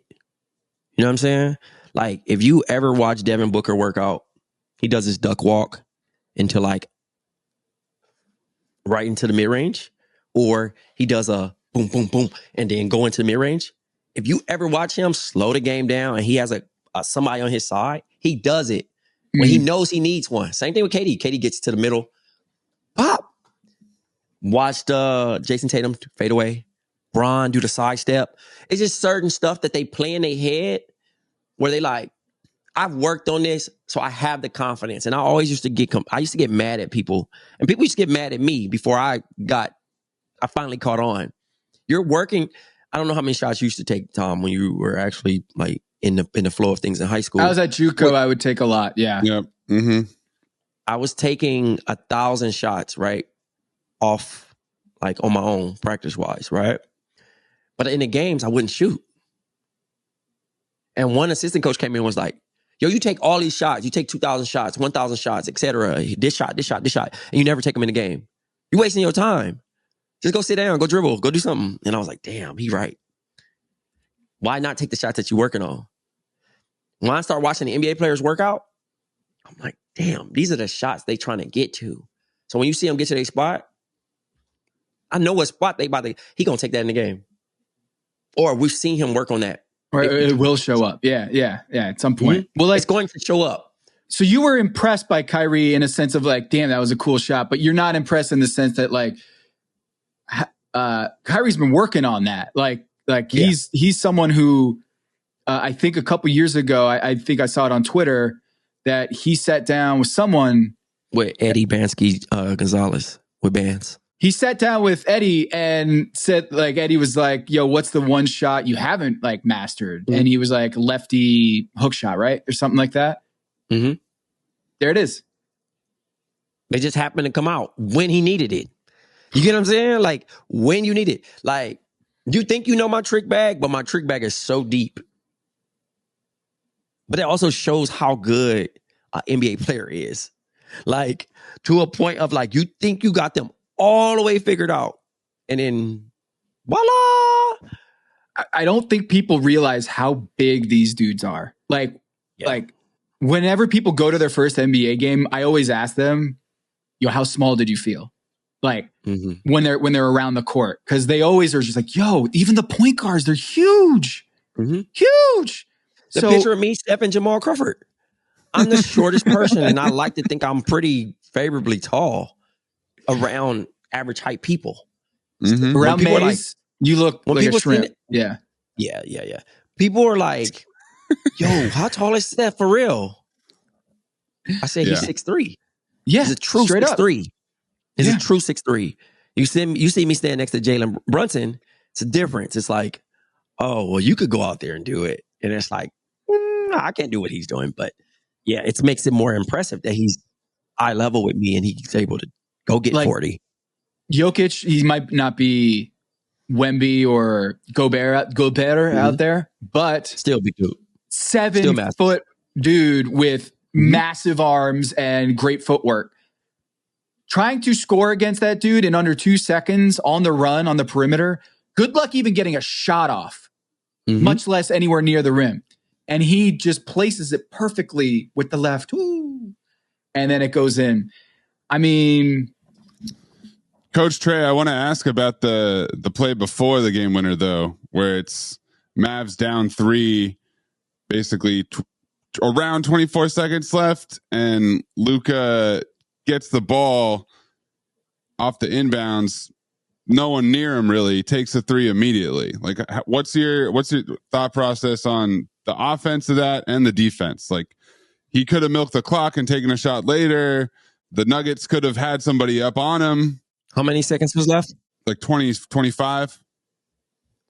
[SPEAKER 2] You know what I'm saying? Like if you ever watch Devin Booker work out, he does his duck walk into like right into the mid range, or he does a boom, boom, boom, and then go into the mid range. If you ever watch him slow the game down and he has a somebody on his side, he does it when he knows he needs one. Same thing with KD. KD gets to the middle, pop. Watched Jason Tatum fade away, Bron do the side step. It's just certain stuff that they play in their head where they like, I've worked on this, so I have the confidence. And I always used to get mad at people, and people used to get mad at me before I finally caught on. You're working. I don't know how many shots you used to take, Tom, when you were actually like in the flow of things in high school.
[SPEAKER 3] I was at JUCO. I would take a lot. Yeah.
[SPEAKER 1] Yep. Mm-hmm.
[SPEAKER 2] I was taking 1,000 shots, right? Off like on my own practice wise, right? But in the games, I wouldn't shoot. And one assistant coach came in and was like, yo, you take all these shots. You take 2,000 shots, 1,000 shots, etc. This shot, and you never take them in the game. You're wasting your time. Just go sit down, go dribble, go do something. And I was like, damn, he's right. Why not take the shots that you're working on? When I start watching the NBA players work out, I'm like, damn, these are the shots they trying to get to. So when you see them get to their spot, I know what spot he going to take that in the game. Or we've seen him work on that.
[SPEAKER 3] Or it will show up. Yeah, at some point.
[SPEAKER 2] Mm-hmm. Well, like, it's going to show up.
[SPEAKER 3] So you were impressed by Kyrie in a sense of like, damn, that was a cool shot. But you're not impressed in the sense that like, Kyrie's been working on that. Like he's someone who I think a couple years ago, I think I saw it on Twitter that he sat down with someone.
[SPEAKER 2] With Eddie Bansky Gonzalez with Bans.
[SPEAKER 3] He sat down with Eddie and said, like, Eddie was like, yo, what's the one shot you haven't like mastered? Mm-hmm. And he was like, lefty hook shot, right? Or something like that.
[SPEAKER 2] Mm-hmm.
[SPEAKER 3] There it is.
[SPEAKER 2] They just happened to come out when he needed it. You get what I'm saying? Like when you need it. Like you think you know my trick bag, but my trick bag is so deep. But it also shows how good an NBA player is. Like to a point of like, you think you got them all the way figured out. And then voila.
[SPEAKER 3] I don't think people realize how big these dudes are. Like whenever people go to their first NBA game, I always ask them, yo, how small did you feel? Like when they're around the court. Cause they always are just like, yo, even the point guards, they're huge. Mm-hmm. Huge.
[SPEAKER 2] The picture of me, Steph, and Jamal Crawford. I'm the shortest person, and I like to think I'm pretty favorably tall around average height people.
[SPEAKER 3] Mm-hmm. Around Maze, like, you look like a shrimp.
[SPEAKER 2] Yeah. People are like, yo, how tall is Steph for real? I say he's 6'3".
[SPEAKER 3] Yeah,
[SPEAKER 2] he's a true 6'3". He's a true 6'3". You see me stand next to Jalen Brunson, it's a difference. It's like, oh, well, you could go out there and do it. And it's like, I can't do what he's doing, but yeah, it makes it more impressive that he's eye level with me and he's able to go get like 40.
[SPEAKER 3] Jokic, he might not be Wemby or Gobert out there, but
[SPEAKER 2] still big dude.
[SPEAKER 3] 7 foot dude with massive arms and great footwork. Trying to score against that dude in under 2 seconds on the run on the perimeter. Good luck even getting a shot off, much less anywhere near the rim. And he just places it perfectly with the left. Woo, and then it goes in. I mean,
[SPEAKER 1] Coach Trey, I want to ask about the play before the game winner, though, where it's Mavs down 3, basically around 24 seconds left, and Luka gets the ball off the inbounds. No one near him really takes a 3 immediately. Like, what's your thought process on the offense of that and the defense? Like, he could have milked the clock and taken a shot later. The Nuggets could have had somebody up on him.
[SPEAKER 2] How many seconds was left?
[SPEAKER 1] Like 20, 25.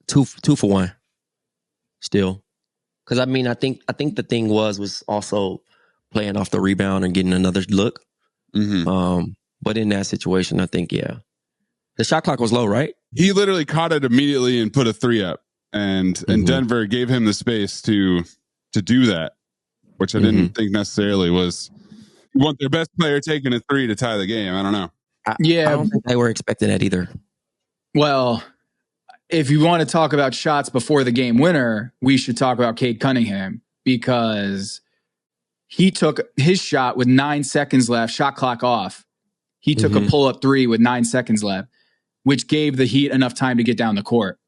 [SPEAKER 2] 2 for 1. Still. Because I mean, I think the thing was also playing off the rebound and getting another look. But in that situation, I think, the shot clock was low, right?
[SPEAKER 1] He literally caught it immediately and put a 3 up. And Denver gave him the space to do that, which I didn't think necessarily was... You want their best player taking a 3 to tie the game. I don't know.
[SPEAKER 2] I don't think they were expecting that either.
[SPEAKER 3] Well, if you want to talk about shots before the game winner, we should talk about Cade Cunningham, because he took his shot with 9 seconds left, shot clock off. He took a pull-up 3 with 9 seconds left, which gave the Heat enough time to get down the court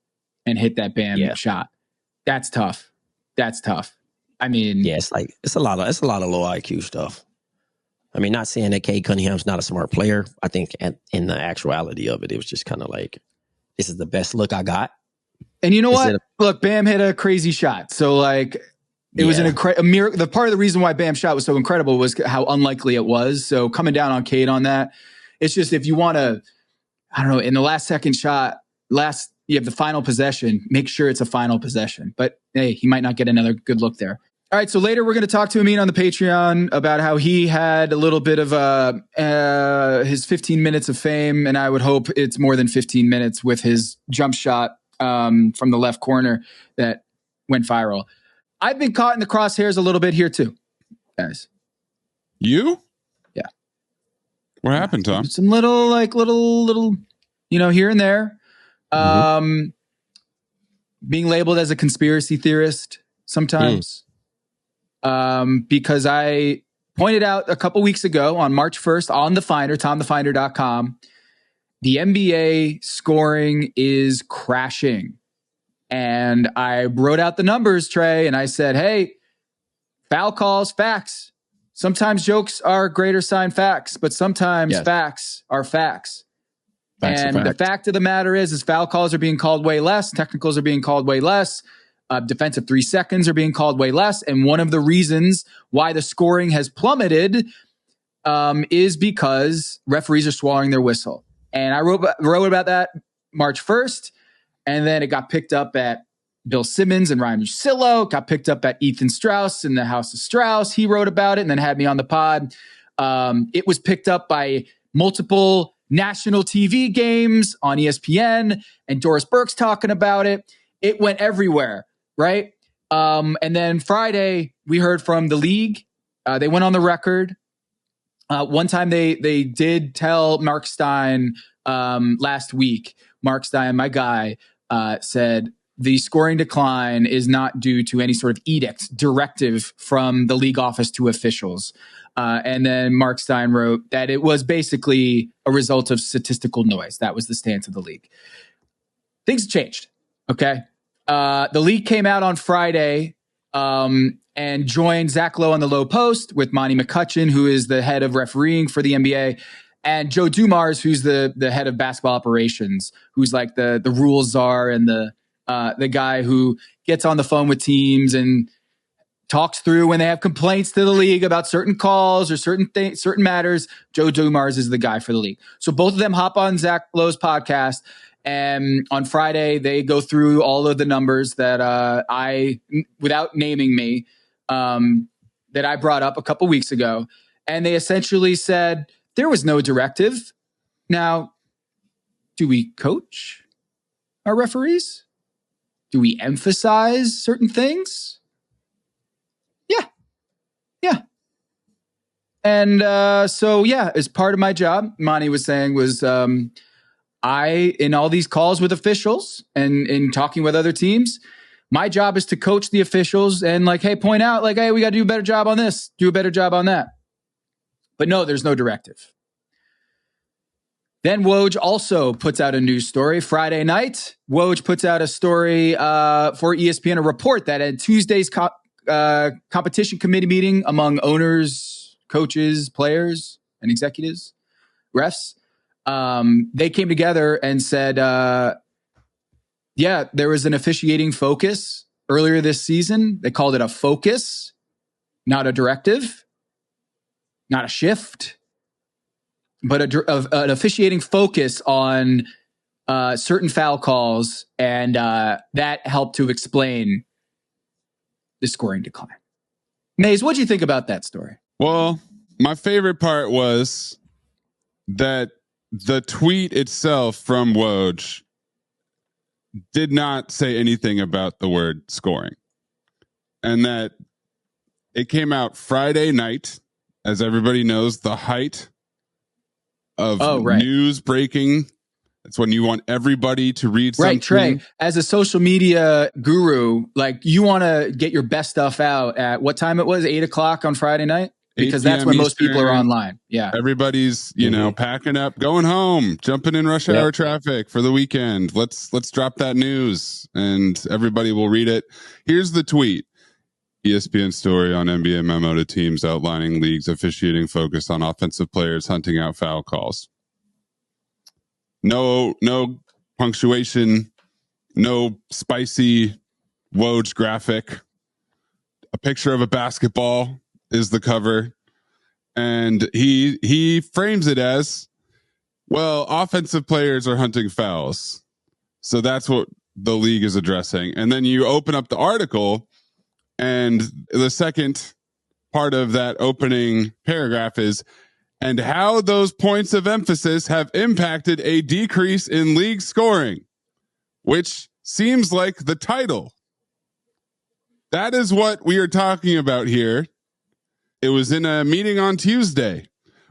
[SPEAKER 3] and hit that Bam shot. That's tough. I mean,
[SPEAKER 2] it's a lot of low IQ stuff. I mean, not saying that Cade Cunningham's not a smart player. I think in the actuality of it, it was just kind of like, this is the best look I got.
[SPEAKER 3] And you know what? Look, Bam hit a crazy shot. So like, it was a miracle. The part of the reason why Bam's shot was so incredible was how unlikely it was. So coming down on Cade on that, it's just, if you want to, I don't know, in the last second shot, you have the final possession, make sure it's a final possession. But hey, he might not get another good look there. All right, so later we're going to talk to Amin on the Patreon about how he had a little bit of his 15 minutes of fame, and I would hope it's more than 15 minutes with his jump shot from the left corner that went viral. I've been caught in the crosshairs a little bit here too, guys.
[SPEAKER 1] You?
[SPEAKER 3] Yeah.
[SPEAKER 1] What happened, Tom?
[SPEAKER 3] Some little, here and there. Being labeled as a conspiracy theorist sometimes. Because I pointed out a couple weeks ago on March 1st on The Finder, TomTheFinder.com, the NBA scoring is crashing. And I wrote out the numbers, Trey, and I said, hey, foul calls, facts. Sometimes jokes are greater sign facts, but sometimes facts are facts. The fact of the matter is foul calls are being called way less. Technicals are being called way less. Defensive 3 seconds are being called way less. And one of the reasons why the scoring has plummeted is because referees are swallowing their whistle. And I wrote about that March 1st. And then it got picked up at Bill Simmons and Ryan Russillo. Got picked up at Ethan Strauss in the House of Strauss. He wrote about it and then had me on the pod. It was picked up by multiple national TV games on ESPN. And Doris Burke's talking about it. It went everywhere. Right. And then Friday, we heard from the league. They went on the record. One time they did tell Mark Stein last week. Mark Stein, my guy, said the scoring decline is not due to any sort of edict, directive from the league office to officials. And then Mark Stein wrote that it was basically a result of statistical noise. That was the stance of the league. Things changed. Okay. The league came out on Friday and joined Zach Lowe on the low post with Monty McCutcheon, who is the head of refereeing for the NBA, and Joe Dumars, who's the head of basketball operations, who's like the rules czar and the guy who gets on the phone with teams and talks through when they have complaints to the league about certain calls or certain matters. Joe Dumars is the guy for the league. So both of them hop on Zach Lowe's podcast. And on Friday, they go through all of the numbers that I, without naming me, that I brought up a couple weeks ago. And they essentially said there was no directive. Now, do we coach our referees? Do we emphasize certain things? Yeah. And as part of my job, Monty was saying was... in all these calls with officials and in talking with other teams, my job is to coach the officials and point out hey, we got to do a better job on this, do a better job on that. But no, there's no directive. Then Woj also puts out a news story. Friday night, Woj puts out a story for ESPN, a report that at Tuesday's competition committee meeting among owners, coaches, players, and executives, refs, they came together and said, there was an officiating focus earlier this season. They called it a focus, not a directive, not a shift, but an officiating focus on certain foul calls. And that helped to explain the scoring decline. Maze, what do you think about that story?
[SPEAKER 1] Well, my favorite part was that the tweet itself from Woj did not say anything about the word scoring, and that it came out Friday night, as everybody knows, the height of news breaking. That's when you want everybody to read something.
[SPEAKER 3] Right, Trey, as a social media guru, like you want to get your best stuff out at what time it was, 8:00 on Friday night? Because that's when most people are online. Yeah.
[SPEAKER 1] Everybody's, packing up, going home, jumping in rush hour traffic for the weekend. Let's drop that news and everybody will read it. Here's the tweet. ESPN story on NBA memo to teams outlining league's officiating focus on offensive players hunting out foul calls. No punctuation, no spicy Woj graphic. A picture of a basketball is the cover. And he frames it as, well, offensive players are hunting fouls. So that's what the league is addressing. And then you open up the article, and the second part of that opening paragraph is, and how those points of emphasis have impacted a decrease in league scoring, which seems like the title. That is what we are talking about here. It was in a meeting on Tuesday.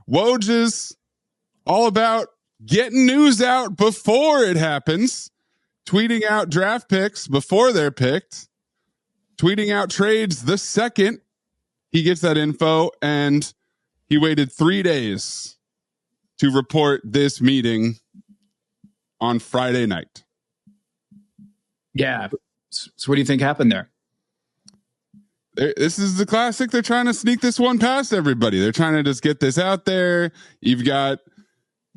[SPEAKER 1] Woj is all about getting news out before it happens, tweeting out draft picks before they're picked, tweeting out trades the second he gets that info, and he waited 3 days to report this meeting on Friday night.
[SPEAKER 3] Yeah. So what do you think happened there?
[SPEAKER 1] This is the classic. They're trying to sneak this one past everybody. They're trying to just get this out there. You've got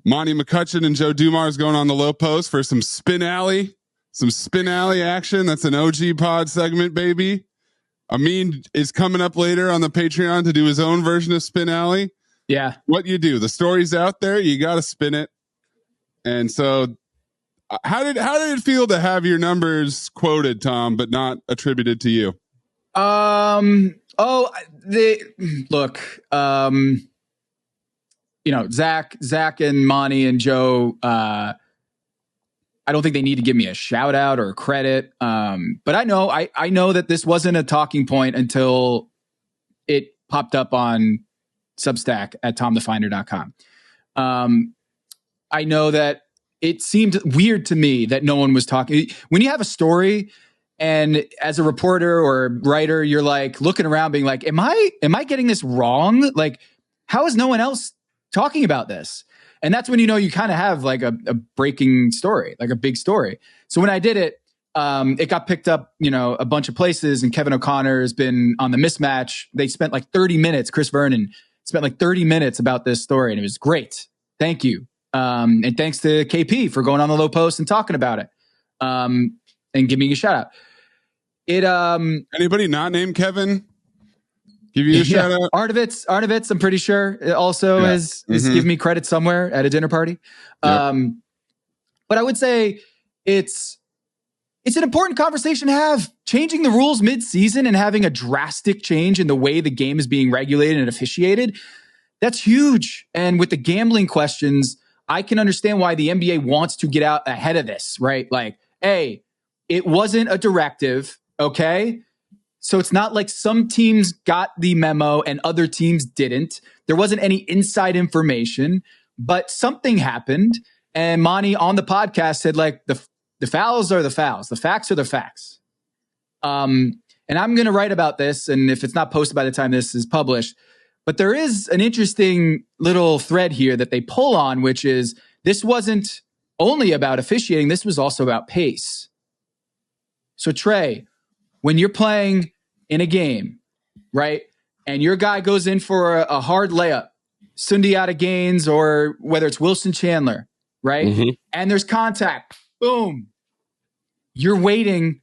[SPEAKER 1] Monty McCutcheon and Joe Dumars going on the low post for some spin alley action. That's an OG pod segment, baby. Amin is coming up later on the Patreon to do his own version of Spin Alley.
[SPEAKER 3] Yeah.
[SPEAKER 1] What you do, the story's out there, you got to spin it. And so how did it feel to have your numbers quoted, Tom, but not attributed to you?
[SPEAKER 3] Zach and Monty and Joe, I don't think they need to give me a shout out or credit. But I know that this wasn't a talking point until it popped up on Substack at tomthefinder.com. I know that it seemed weird to me that no one was talking. When you have a story and as a reporter or writer, you're like looking around being like, am I getting this wrong? Like, how is no one else talking about this? And that's when you kind of have like a breaking story, like a big story. So when I did it, it got picked up, a bunch of places, and Kevin O'Connor has been on the Mismatch. They spent like 30 minutes. Chris Vernon spent like 30 minutes about this story, and it was great. Thank you. And thanks to KP for going on the low post and talking about it. And giving me a shout out.
[SPEAKER 1] Anybody not named Kevin? Give you a shout out.
[SPEAKER 3] Arnovitz, I'm pretty sure also is giving me credit somewhere at a dinner party. Yep. But I would say it's an important conversation to have. Changing the rules mid-season and having a drastic change in the way the game is being regulated and officiated, that's huge. And with the gambling questions, I can understand why the NBA wants to get out ahead of this, right? Like, hey, it wasn't a directive, okay? So it's not like some teams got the memo and other teams didn't. There wasn't any inside information, but something happened. And Monty on the podcast said, like, the fouls are the fouls. The facts are the facts. And I'm going to write about this, and if it's not posted by the time this is published, but there is an interesting little thread here that they pull on, which is this wasn't only about officiating. This was also about pace. So Trey, when you're playing in a game, right, and your guy goes in for a hard layup, Sundiata Gaines, or whether it's Wilson Chandler, right, and there's contact, boom, you're waiting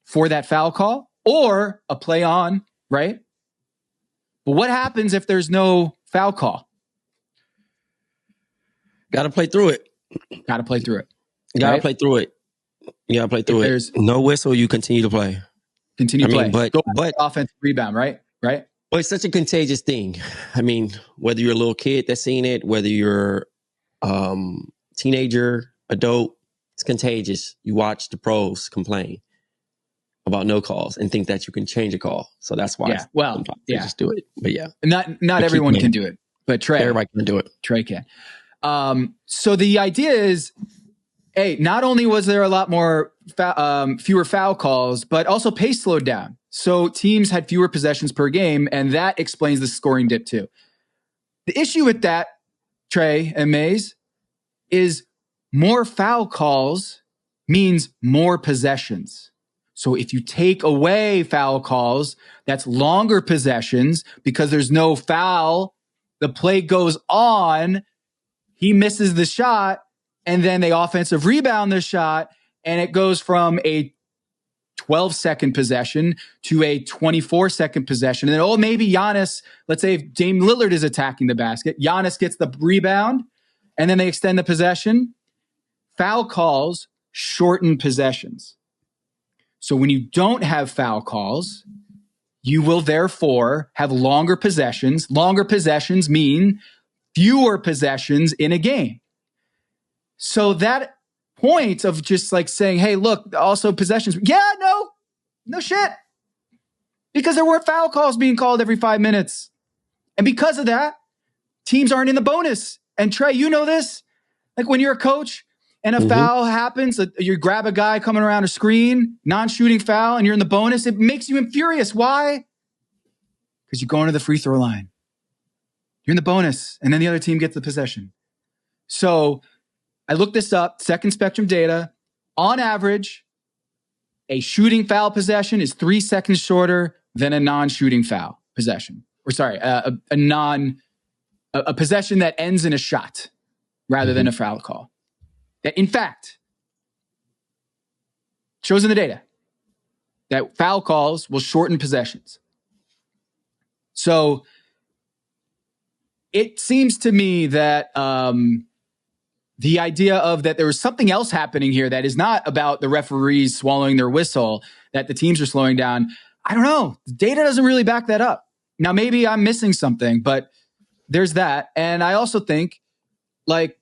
[SPEAKER 3] for that foul call or a play on, right? But what happens if there's no foul call?
[SPEAKER 2] Got to play through it.
[SPEAKER 3] Got to play through it.
[SPEAKER 2] Got to play through it. You got to play through it. No whistle, you continue to play.
[SPEAKER 3] Continue to play. But offensive rebound, right?
[SPEAKER 2] Well, it's such a contagious thing. I mean, whether you're a little kid that's seen it, whether you're teenager, adult, it's contagious. You watch the pros complain about no calls and think that you can change a call. So that's why they just do it. But
[SPEAKER 3] not everyone can do it, but
[SPEAKER 2] everybody can do it.
[SPEAKER 3] Trey can. So the idea is, hey, not only was there a lot more fewer foul calls, but also pace slowed down. So teams had fewer possessions per game, and that explains the scoring dip too. The issue with that, Trey and Maze, is more foul calls means more possessions. So if you take away foul calls, that's longer possessions because there's no foul. The play goes on. He misses the shot, and then they offensive rebound the shot, and it goes from a 12-second possession to a 24-second possession. And then, maybe Giannis, let's say if Dame Lillard is attacking the basket, Giannis gets the rebound, and then they extend the possession. Foul calls shorten possessions. So when you don't have foul calls, you will therefore have longer possessions. Longer possessions mean fewer possessions in a game. So that point of just like saying, hey, look, also possessions. Yeah, no shit. Because there were foul calls being called every 5 minutes. And because of that, teams aren't in the bonus. And Trey, you know this. Like when you're a coach and a foul happens, you grab a guy coming around a screen, non-shooting foul, and you're in the bonus, it makes you furious. Why? Because you're going to the free throw line. You're in the bonus, and then the other team gets the possession. So I looked this up, second spectrum data. On average, a shooting foul possession is 3 seconds shorter than a non-shooting foul possession. Or sorry, a possession that ends in a shot rather than a foul call. That, in fact, shows in the data that foul calls will shorten possessions. So it seems to me that the idea of that there was something else happening here that is not about the referees swallowing their whistle, that the teams are slowing down. I don't know. The data doesn't really back that up. Now, maybe I'm missing something, but there's that. And I also think, like,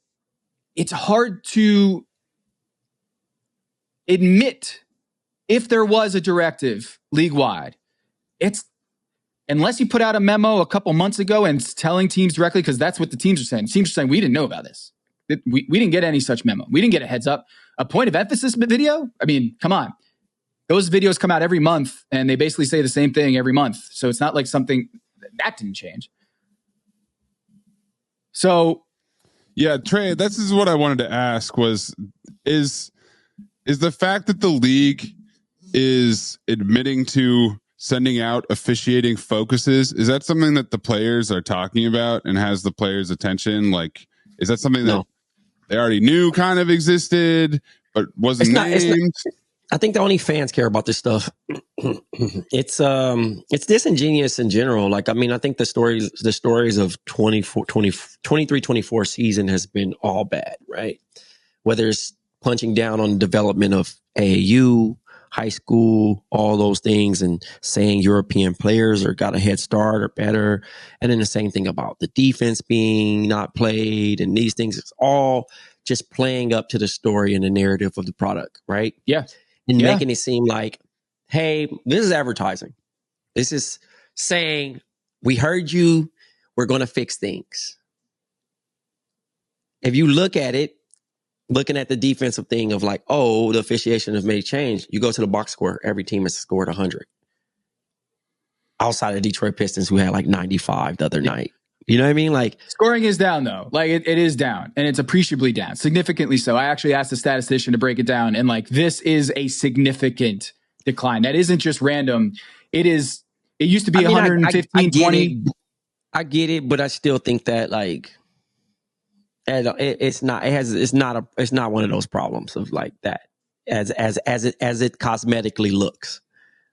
[SPEAKER 3] it's hard to admit if there was a directive league-wide. It's unless you put out a memo a couple months ago and telling teams directly, because that's what the teams are saying. Teams are saying, we didn't know about this. We didn't get any such memo. We didn't get a heads up. A point of emphasis video? I mean, come on. Those videos come out every month, and they basically say the same thing every month. So it's not like something that didn't change. So...
[SPEAKER 1] yeah, Trey, this is what I wanted to ask was, is the fact that the league is admitting to sending out officiating focuses, is that something that the players are talking about and has the players' attention? Like, is that something that they already knew kind of existed, but wasn't named?
[SPEAKER 2] I think the only fans care about this stuff. It's disingenuous in general. Like, I mean, I think the stories of 23-24 season has been all bad, right? Whether it's punching down on the development of AAU, high school, all those things, and saying European players are got a head start or better. And then the same thing about the defense being not played and these things. It's all just playing up to the story and the narrative of the product, right?
[SPEAKER 3] Yeah.
[SPEAKER 2] And making it seem like, hey, this is advertising. This is saying, we heard you, we're going to fix things. If you look at it, looking at the defensive thing of like, oh, the officiation has made change, you go to the box score, every team has scored 100. Outside of Detroit Pistons, who had like 95 the other night. You know what I mean? Like,
[SPEAKER 3] scoring is down though. Like it is down, and it's appreciably down, significantly so. I actually asked a statistician to break it down, and like this is a significant decline. That isn't just random. It is. It used to be 115, 20.
[SPEAKER 2] I get it, but I still think that like it's not one of those problems of like that as it cosmetically looks.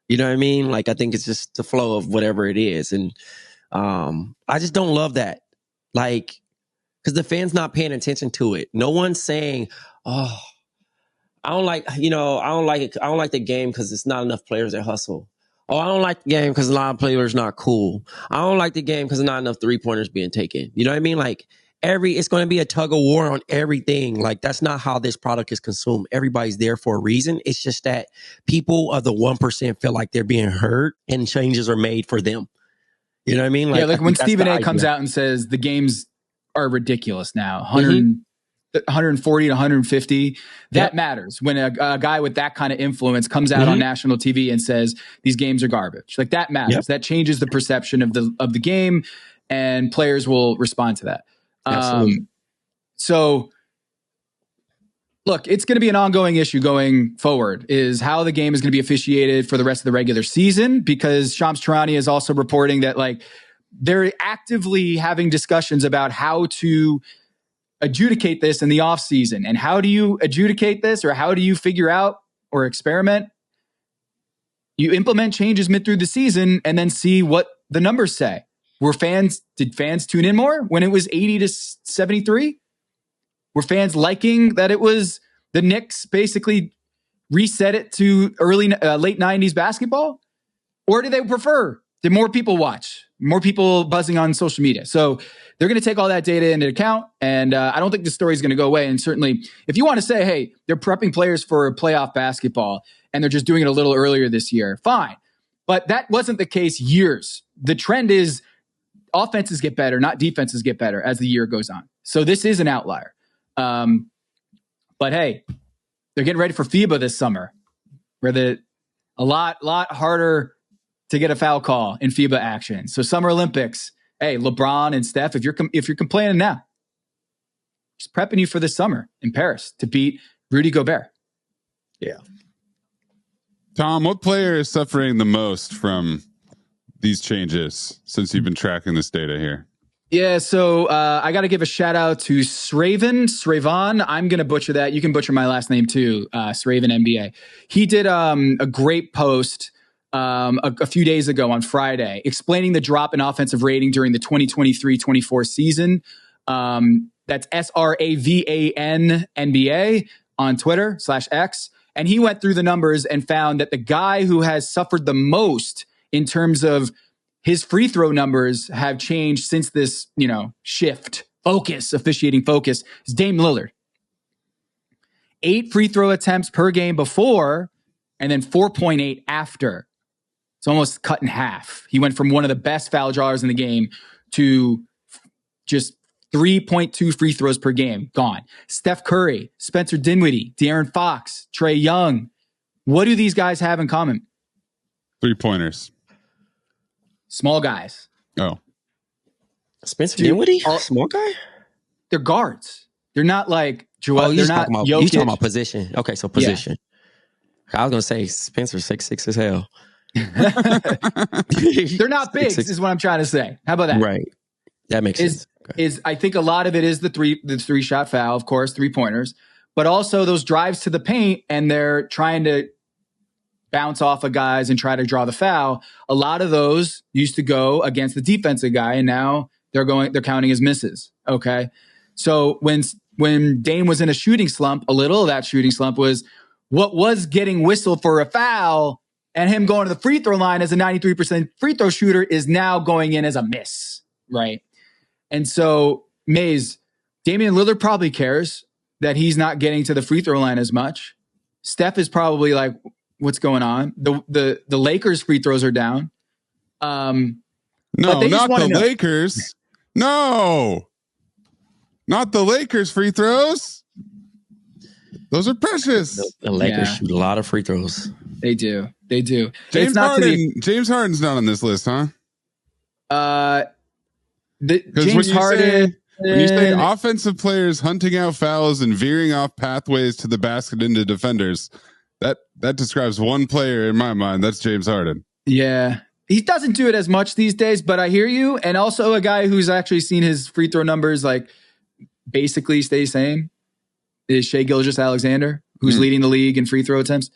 [SPEAKER 2] You know what I mean? Like I think it's just the flow of whatever it is, and I just don't love that. Like, because the fans not paying attention to it. No one's saying, oh, I don't like it. I don't like the game because it's not enough players that hustle. Oh, I don't like the game because a lot of players not cool. I don't like the game because not enough 3-pointers being taken. You know what I mean? Like it's going to be a tug of war on everything. Like, that's not how this product is consumed. Everybody's there for a reason. It's just that people of the 1% feel like they're being heard and changes are made for them. You know what I mean?
[SPEAKER 3] Like when Stephen A comes out and says the games are ridiculous now, 140 to 150, that matters. When a guy with that kind of influence comes out on national TV and says these games are garbage, like that matters. That changes the perception of the game, and players will respond to that. So look, it's going to be an ongoing issue going forward, is how the game is going to be officiated for the rest of the regular season, because Shams Charania is also reporting that like they're actively having discussions about how to adjudicate this in the off season. And how do you adjudicate this, or how do you figure out or experiment? You implement changes mid through the season and then see what the numbers say. Did fans tune in more when it was 80 to 73? Were fans liking that it was the Knicks basically reset it to late 90s basketball? Or do they prefer? Did more people watch? More people buzzing on social media? So they're going to take all that data into account. And I don't think the story is going to go away. And certainly, if you want to say, hey, they're prepping players for playoff basketball and they're just doing it a little earlier this year, fine. But that wasn't the case years. The trend is offenses get better, not defenses get better as the year goes on. So this is an outlier. But hey, they're getting ready for FIBA this summer, where a lot harder to get a foul call in FIBA action. So Summer Olympics, hey, LeBron and Steph, if you're complaining now, just prepping you for this summer in Paris to beat Rudy Gobert.
[SPEAKER 2] Yeah.
[SPEAKER 1] Tom, what player is suffering the most from these changes since you've been tracking this data here?
[SPEAKER 3] Yeah, so I got to give a shout out to Travonne. I'm going to butcher that. You can butcher my last name too, Travonne NBA. He did a great post a few days ago on Friday explaining the drop in offensive rating during the 2023-24 season. That's SRAVAN NBA on Twitter /X. And he went through the numbers and found that the guy who has suffered the most in terms of his free throw numbers have changed since this, officiating focus, is Dame Lillard. 8 free throw attempts per game before, and then 4.8 after. It's almost cut in half. He went from one of the best foul drawers in the game to just 3.2 free throws per game. Gone. Steph Curry, Spencer Dinwiddie, De'Aaron Fox, Trae Young. What do these guys have in common?
[SPEAKER 1] 3-pointers.
[SPEAKER 3] Small guys.
[SPEAKER 1] Oh.
[SPEAKER 2] Spencer Dinwiddie? Small guy?
[SPEAKER 3] They're guards. They're not like Joel. They're not Jokic.
[SPEAKER 2] You talking about position. Okay, so position. Yeah. I was going to say Spencer's 6'6" as hell.
[SPEAKER 3] They're not big, 6'6" is what I'm trying to say. How about that?
[SPEAKER 2] Right. That makes sense.
[SPEAKER 3] I think a lot of it is the three shot foul, of course, 3-pointers, but also those drives to the paint, and they're trying to bounce off of guys and try to draw the foul. A lot of those used to go against the defensive guy, and now they're counting as misses. Okay. So when Dame was in a shooting slump, a little of that shooting slump was what was getting whistled for a foul, and him going to the free throw line as a 93% free throw shooter is now going in as a miss. Right. And so, Maze, Damian Lillard probably cares that he's not getting to the free throw line as much. Steph is probably like, what's going on? The Lakers free throws are down.
[SPEAKER 1] No, not the Lakers. No, not the Lakers free throws. Those are precious.
[SPEAKER 2] The Lakers shoot a lot of free throws.
[SPEAKER 3] They do.
[SPEAKER 1] James Harden's not on this list, huh?
[SPEAKER 3] James Harden.
[SPEAKER 1] When you say offensive players hunting out fouls and veering off pathways to the basket into defenders, that describes one player in my mind. That's James Harden.
[SPEAKER 3] Yeah. He doesn't do it as much these days, but I hear you. And also a guy who's actually seen his free throw numbers like basically stay the same is Shai Gilgeous-Alexander, who's leading the league in free throw attempts.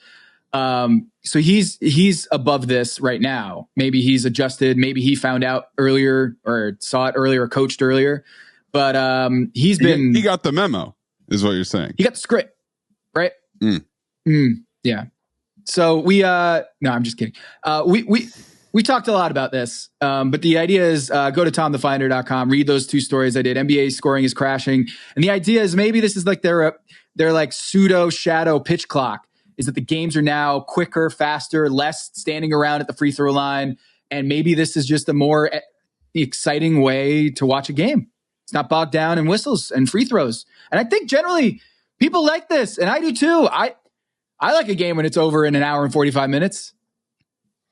[SPEAKER 3] So he's above this right now. Maybe he's adjusted. Maybe he found out earlier or saw it earlier or coached earlier. But he
[SPEAKER 1] got the memo, is what you're saying.
[SPEAKER 3] He got the script, right? Yeah. So no, I'm just kidding. We talked a lot about this, but the idea is go to TomTheFinder.com, read those 2 stories I did. NBA scoring is crashing. And the idea is maybe this is like their like pseudo shadow pitch clock, is that the games are now quicker, faster, less standing around at the free throw line. And maybe this is just a more exciting way to watch a game. It's not bogged down in whistles and free throws. And I think generally people like this, and I do too. I like a game when it's over in an hour and 45 minutes,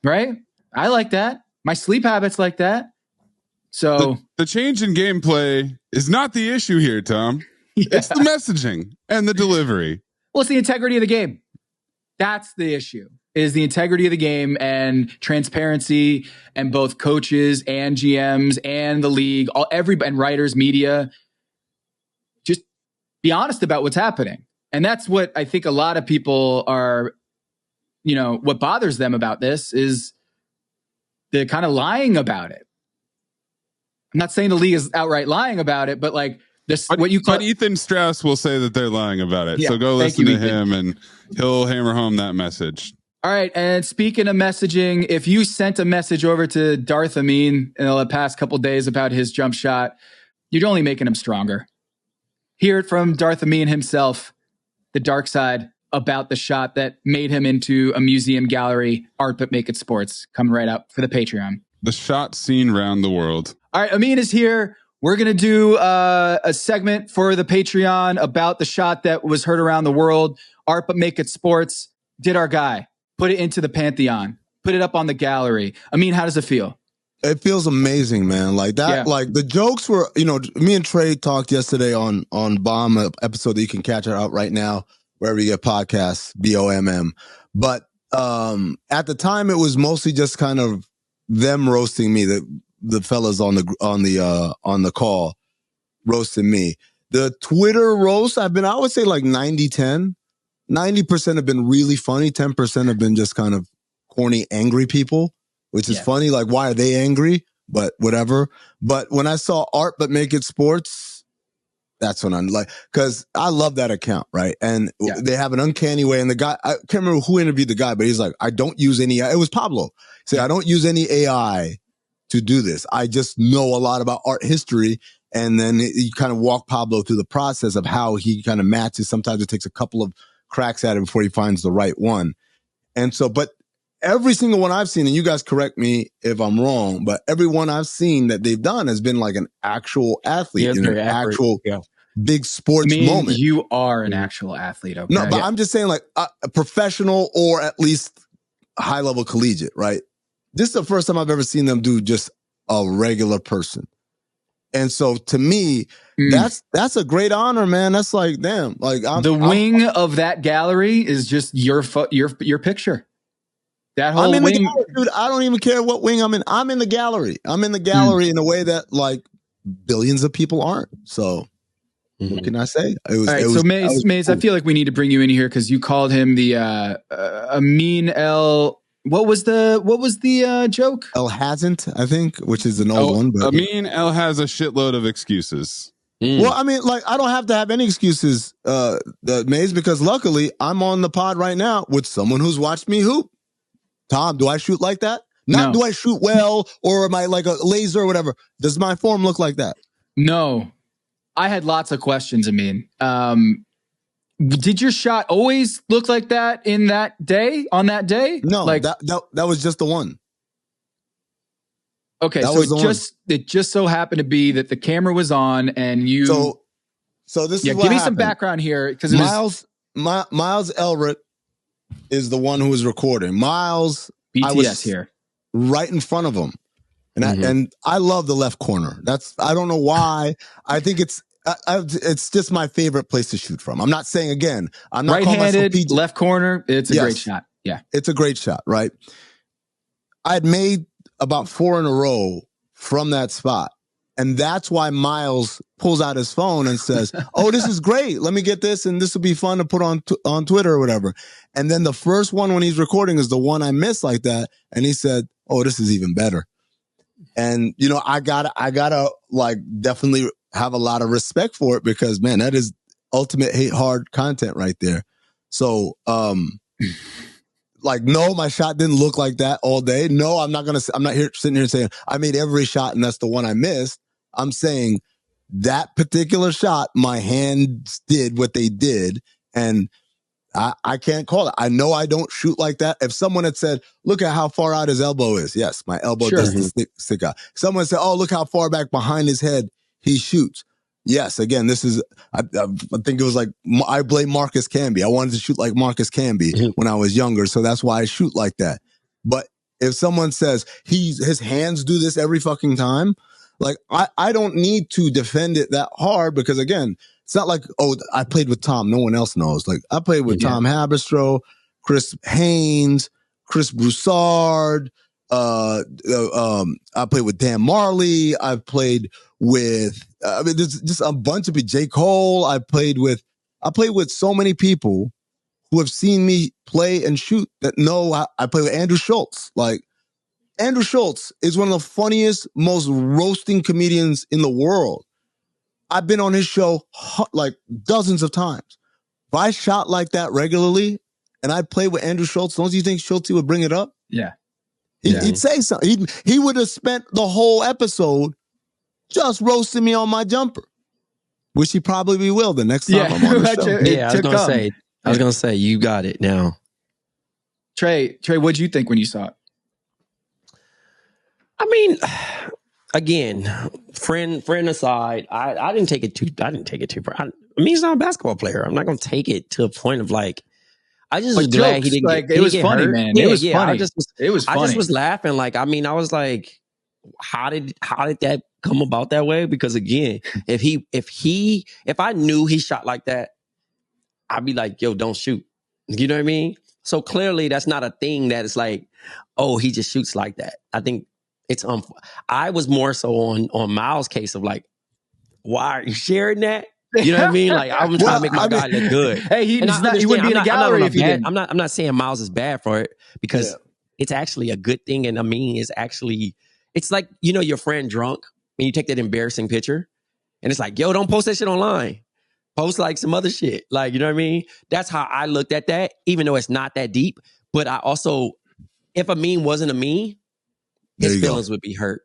[SPEAKER 3] right? I like that. My sleep habits like that. So
[SPEAKER 1] the change in gameplay is not the issue here, Tom. Yeah. It's the messaging and the delivery.
[SPEAKER 3] Well, it's the integrity of the game. That's the issue, is the integrity of the game and transparency, and both coaches and GMs and the league, and writers, media, just be honest about what's happening. And that's what I think a lot of people are, what bothers them about this is the kind of lying about it. I'm not saying the league is outright lying about it, but like this,
[SPEAKER 1] but Ethan Strauss will say that they're lying about it.
[SPEAKER 3] Yeah,
[SPEAKER 1] so go listen to him and he'll hammer home that message.
[SPEAKER 3] All right. And speaking of messaging, if you sent a message over to Darth Amin in the past couple of days about his jump shot, you're only making him stronger. Hear it from Darth Amin himself, the dark side, about the shot that made him into a museum gallery art, but make it sports. Coming right up for the Patreon.
[SPEAKER 1] The shot seen round the world.
[SPEAKER 3] All right, Amin is here. We're going to do a segment for the Patreon about the shot that was heard around the world. Art, but make it sports. Did our guy. Put it into the Pantheon. Put it up on the gallery. Amin, how does it feel?
[SPEAKER 4] It feels amazing, man. Like that, like the jokes were, me and Trey talked yesterday on Bomb, an episode that you can catch it out right now, wherever you get podcasts, BOMM. But at the time, it was mostly just kind of them roasting me, the fellas on the call roasting me. The Twitter roast, I would say like 90-10. 90% have been really funny. 10% have been just kind of corny, angry people, which is funny. Like, why are they angry? But whatever. But when I saw Art But Make It Sports, that's when I'm like, because I love that account, right? And they have an uncanny way. And the guy, I can't remember who interviewed the guy, but he's like, I don't use any, it was Pablo. He said, I don't use any AI to do this. I just know a lot about art history. And then you kind of walk Pablo through the process of how he kind of matches. Sometimes it takes a couple of cracks at it before he finds the right one. And so, but every single one I've seen, and you guys correct me if I'm wrong, but every one I've seen that they've done has been like an actual athlete in an actual big sports moment.
[SPEAKER 3] You are an actual athlete. Okay?
[SPEAKER 4] No, but I'm just saying like a professional or at least high level collegiate, right? This is the first time I've ever seen them do just a regular person. And so to me, that's a great honor, man. That's like, damn, like
[SPEAKER 3] wing of that gallery is just your picture. That whole
[SPEAKER 4] I'm in
[SPEAKER 3] wing,
[SPEAKER 4] the gallery, dude. I don't even care what wing I'm in. I'm in the gallery. I'm in the gallery in a way that like billions of people aren't. So what can I say?
[SPEAKER 3] All right, so Maze, cool. I feel like we need to bring you in here because you called him the Amin El. What was the joke?
[SPEAKER 4] El hasn't, I think, which is an old one. But
[SPEAKER 1] Amin El has a shitload of excuses.
[SPEAKER 4] Well, I mean, like, I don't have to have any excuses, Maze, because luckily I'm on the pod right now with someone who's watched me hoop. Tom, do I shoot like that? Not do I shoot well or am I like a laser or whatever? Does my form look like that?
[SPEAKER 3] No. I had lots of questions, Amin. Did your shot always look like that on that day?
[SPEAKER 4] No, like that was just the one.
[SPEAKER 3] Okay, so it just so happened to be that the camera was on and you.
[SPEAKER 4] So this is what
[SPEAKER 3] give me
[SPEAKER 4] happened.
[SPEAKER 3] some background here because
[SPEAKER 4] Miles Elrod is the one who was recording. Miles,
[SPEAKER 3] BTS
[SPEAKER 4] I was
[SPEAKER 3] here,
[SPEAKER 4] right in front of him, and I love the left corner. I don't know why. I think it's just my favorite place to shoot from. I'm not saying again. I'm not
[SPEAKER 3] right-handed left corner. It's a great shot. Yeah,
[SPEAKER 4] it's a great shot. Right. I had made about 4 in a row from that spot. And that's why Miles pulls out his phone and says, oh, this is great. Let me get this. And this will be fun to put on Twitter or whatever. And then the first one when he's recording is the one I missed like that. And he said, oh, this is even better. And, I gotta like definitely have a lot of respect for it because, man, that is ultimate hate hard content right there. So, like, no, my shot didn't look like that all day. No, I'm not sitting here saying I made every shot and that's the one I missed. I'm saying that particular shot, my hands did what they did, and I can't call it. I know I don't shoot like that. If someone had said, look at how far out his elbow is. Yes, my elbow does stick out. Someone said, oh, look how far back behind his head he shoots. Yes, again, this is, I think it was like, I blame Marcus Camby. I wanted to shoot like Marcus Camby when I was younger, so that's why I shoot like that. But if someone says his hands do this every fucking time, like, I don't need to defend it that hard because, again, it's not like, oh, I played with Tom. No one else knows. Like, I played with Tom Haberstroh, Chris Haynes, Chris Broussard. I played with Dan Marley. I've played with, there's just a bunch of people. J. Cole. I played with so many people who have seen me play and shoot that know I play with Andrew Schultz. Like, Andrew Schultz is one of the funniest, most roasting comedians in the world. I've been on his show like dozens of times. If I shot like that regularly and I played with Andrew Schultz, don't you think Schultz would bring it up?
[SPEAKER 3] Yeah.
[SPEAKER 4] He'd say something. He would have spent the whole episode just roasting me on my jumper, which he probably will the next time I'm on the show.
[SPEAKER 2] I was going to say, you got it now.
[SPEAKER 3] Trey, what'd you think when you saw it?
[SPEAKER 2] I mean, again, friend aside, I didn't take it too far. I mean, he's not a basketball player. I'm not going to take it to a point of like, I just was glad he didn't
[SPEAKER 3] like,
[SPEAKER 2] get,
[SPEAKER 3] it was funny, hurt. Man. It was funny.
[SPEAKER 2] It was funny. I just was laughing. Like, I mean, I was like, how did that come about that way? Because again, if I knew he shot like that, I'd be like, yo, don't shoot. You know what I mean? So clearly that's not a thing that is like, oh, he just shoots like that. I think it's I was more so on Miles' case of like, why are you sharing that? You know what I mean? Like, I was trying to make my guy look good.
[SPEAKER 3] Hey, he wouldn't be in a gallery if he didn't.
[SPEAKER 2] I'm not saying Miles is bad for it because it's actually a good thing. And I mean, it's like, you know, your friend drunk and you take that embarrassing picture and it's like, yo, don't post that shit online. Post like some other shit. Like, you know what I mean? That's how I looked at that, even though it's not that deep. But I also, if Amin wasn't Amin, his feelings would be hurt.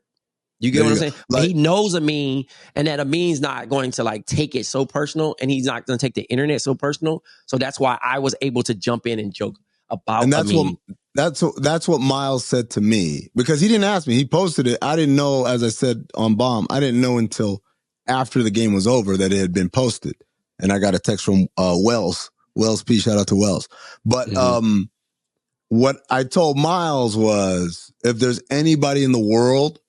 [SPEAKER 2] You get what I'm saying? Like, he knows Amin, and that Amin's not going to like take it so personal, and he's not going to take the internet so personal. So that's why I was able to jump in and joke about.
[SPEAKER 4] And that's
[SPEAKER 2] Amin.
[SPEAKER 4] that's what Miles said to me, because he didn't ask me. He posted it. I didn't know, as I said on Bomb, I didn't know until after the game was over that it had been posted, and I got a text from Wells P. Shout out to Wells. But what I told Miles was, if there's anybody in the world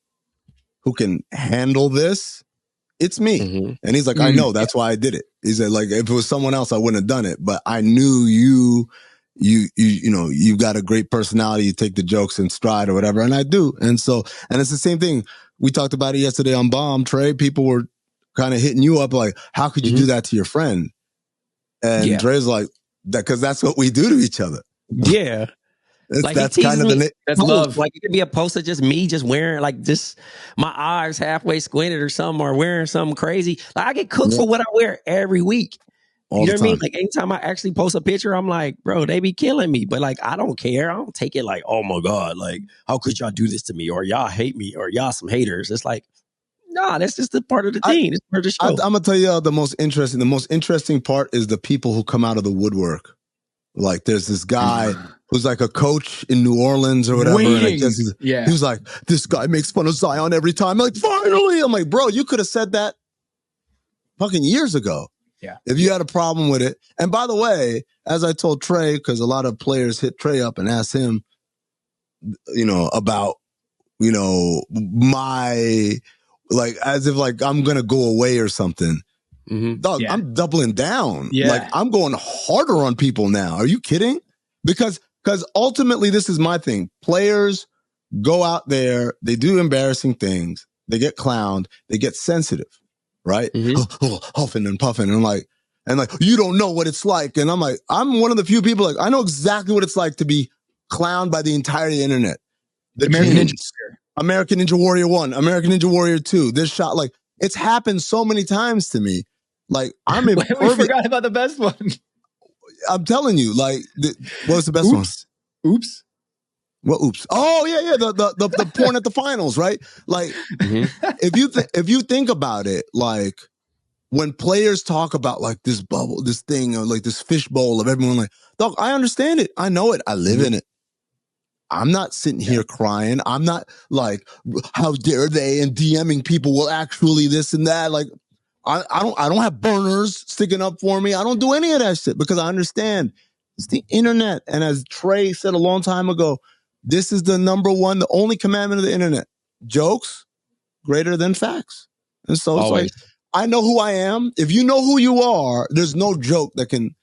[SPEAKER 4] who can handle this, it's me. And he's like, I know, that's why I did it. He said, like, if it was someone else, I wouldn't have done it. But I knew you know, you've got a great personality. You take the jokes in stride or whatever. And I do. And it's the same thing. We talked about it yesterday on Bomb, Trey. People were kind of hitting you up like, how could you do that to your friend? And Dre's like, because that's what we do to each other.
[SPEAKER 2] Yeah.
[SPEAKER 3] Like, that's kind of that's love.
[SPEAKER 2] Like, it could be a post of just me just wearing like just my eyes halfway squinted or something, or wearing something crazy. Like, I get cooked for what I wear every week. You know what I mean? Like, anytime I actually post a picture, I'm like, bro, they be killing me. But like, I don't care. I don't take it like, oh my God, like, how could y'all do this to me? Or y'all hate me, or y'all some haters. It's like, nah, that's just a part of the team. It's part of the show.
[SPEAKER 4] I'm gonna tell you the most interesting part is the people who come out of the woodwork. Like, there's this guy who's like a coach in New Orleans or whatever. And I guess he was like, this guy makes fun of Zion every time. I'm like, finally. I'm like, bro, you could have said that fucking years ago.
[SPEAKER 3] Yeah.
[SPEAKER 4] If you had a problem with it. And by the way, as I told Trey, because a lot of players hit Trey up and asked him, you know, about, you know, my, like, as if like I'm going to go away or something. Dog, I'm doubling down. Like, I'm going harder on people now. Are you kidding? Because ultimately, this is my thing. Players go out there, they do embarrassing things, they get clowned, they get sensitive, right? Huffing and puffing, and like, you don't know what it's like. And I'm like, I'm one of the few people, like, I know exactly what it's like to be clowned by the entire internet. The American Ninja Warrior 1, American Ninja Warrior 2, this shot, like, it's happened so many times to me. Like, I'm impervious.
[SPEAKER 3] We forgot about the best one.
[SPEAKER 4] I'm telling you, like, what was the best one?
[SPEAKER 3] Oops.
[SPEAKER 4] What? Oops. Oh yeah. The porn at the finals, right? Like, if you think about it, like when players talk about like this bubble, this thing, or like this fishbowl of everyone, like, dog, I understand it. I know it. I live in it. I'm not sitting here crying. I'm not like, how dare they, and DMing people will actually this and that. Like, I don't have burners sticking up for me. I don't do any of that shit because I understand it's the internet. And as Trey said a long time ago, this is the number one, the only commandment of the internet. Jokes greater than facts. And so it's like, I know who I am. If you know who you are, there's no joke that can,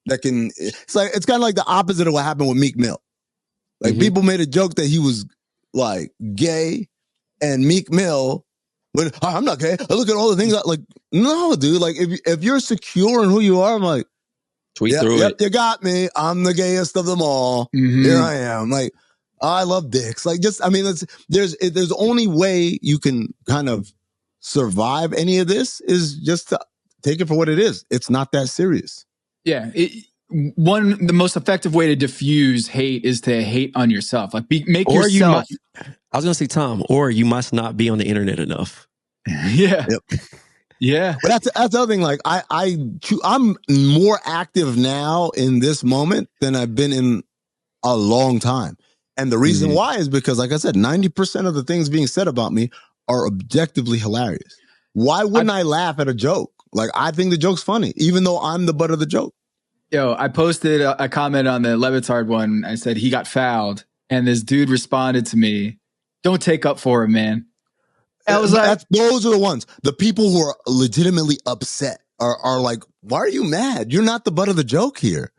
[SPEAKER 4] it's like, it's kind of like the opposite of what happened with Meek Mill. Like people made a joke that he was like gay, and Meek Mill went, I'm not gay. I look at all the things like, no, dude, like if you're secure in who you are, I'm like,
[SPEAKER 2] tweet through it.
[SPEAKER 4] You got me. I'm the gayest of them all. Here I am. Like, I love dicks. Like, just, I mean, there's only way you can kind of survive any of this is just to take it for what it is. It's not that serious.
[SPEAKER 3] Yeah. The most effective way to diffuse hate is to hate on yourself. Like, make yourself.
[SPEAKER 2] I was going to say, Tom, or you must not be on the internet enough.
[SPEAKER 3] Yeah.
[SPEAKER 4] Yep.
[SPEAKER 3] Yeah.
[SPEAKER 4] But that's the other thing. Like I'm more active now in this moment than I've been in a long time. And the reason why is because, like I said, 90% of the things being said about me are objectively hilarious. Why wouldn't I laugh at a joke? Like, I think the joke's funny, even though I'm the butt of the joke.
[SPEAKER 3] Yo, I posted a comment on the Le Batard one. I said he got fouled. And this dude responded to me, don't take up for him, man. I was like,
[SPEAKER 4] those are the ones. The people who are legitimately upset are like, why are you mad? You're not the butt of the joke here.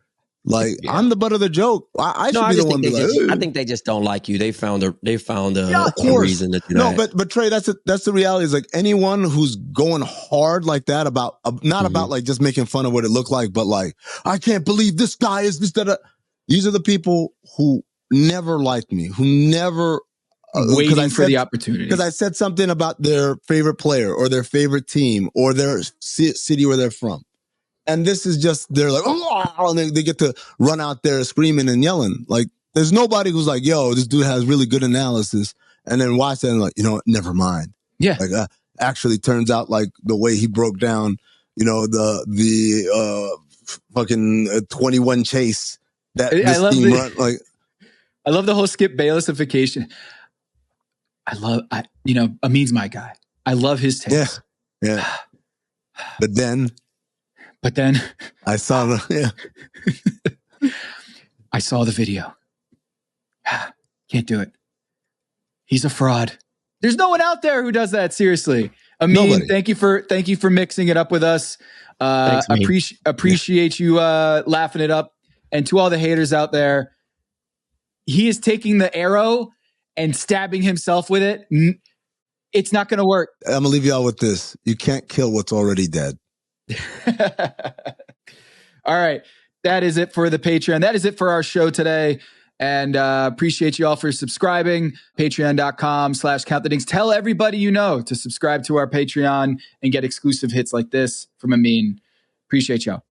[SPEAKER 4] Like, I'm the butt of the joke. I should be the one.
[SPEAKER 2] I think they just don't like you. They found a reason to do that.
[SPEAKER 4] No, but Trey, that's the reality. Is like anyone who's going hard like that about not about like just making fun of what it looked like, but like, I can't believe this guy is this that. These are the people who never liked me, who never.
[SPEAKER 3] Waiting for the opportunity.
[SPEAKER 4] Because I said something about their favorite player or their favorite team or their city where they're from. And this is just, they're like, oh, and they get to run out there screaming and yelling. Like, there's nobody who's like, yo, this dude has really good analysis. And then watch that and like, you know, never mind.
[SPEAKER 3] Yeah.
[SPEAKER 4] Like, actually turns out like the way he broke down, you know, the fucking 21 chase that this team run. Like,
[SPEAKER 3] I love the whole Skip Baylessification. Amin's my guy. I love his takes.
[SPEAKER 4] Yeah. But then
[SPEAKER 3] I saw the video. Can't do it. He's a fraud. There's no one out there who does that. Seriously. Amin, thank you for mixing it up with us.
[SPEAKER 2] Thanks,
[SPEAKER 3] appreciate you laughing it up. And to all the haters out there, he is taking the arrow and stabbing himself with it. It's not going to work.
[SPEAKER 4] I'm going to leave y'all with this. You can't kill what's already dead.
[SPEAKER 3] All right. That is it for the Patreon. That is it for our show today. And appreciate you all for subscribing. Patreon.com/CountTheDinks. Tell everybody you know to subscribe to our Patreon and get exclusive hits like this from Amin. Appreciate y'all.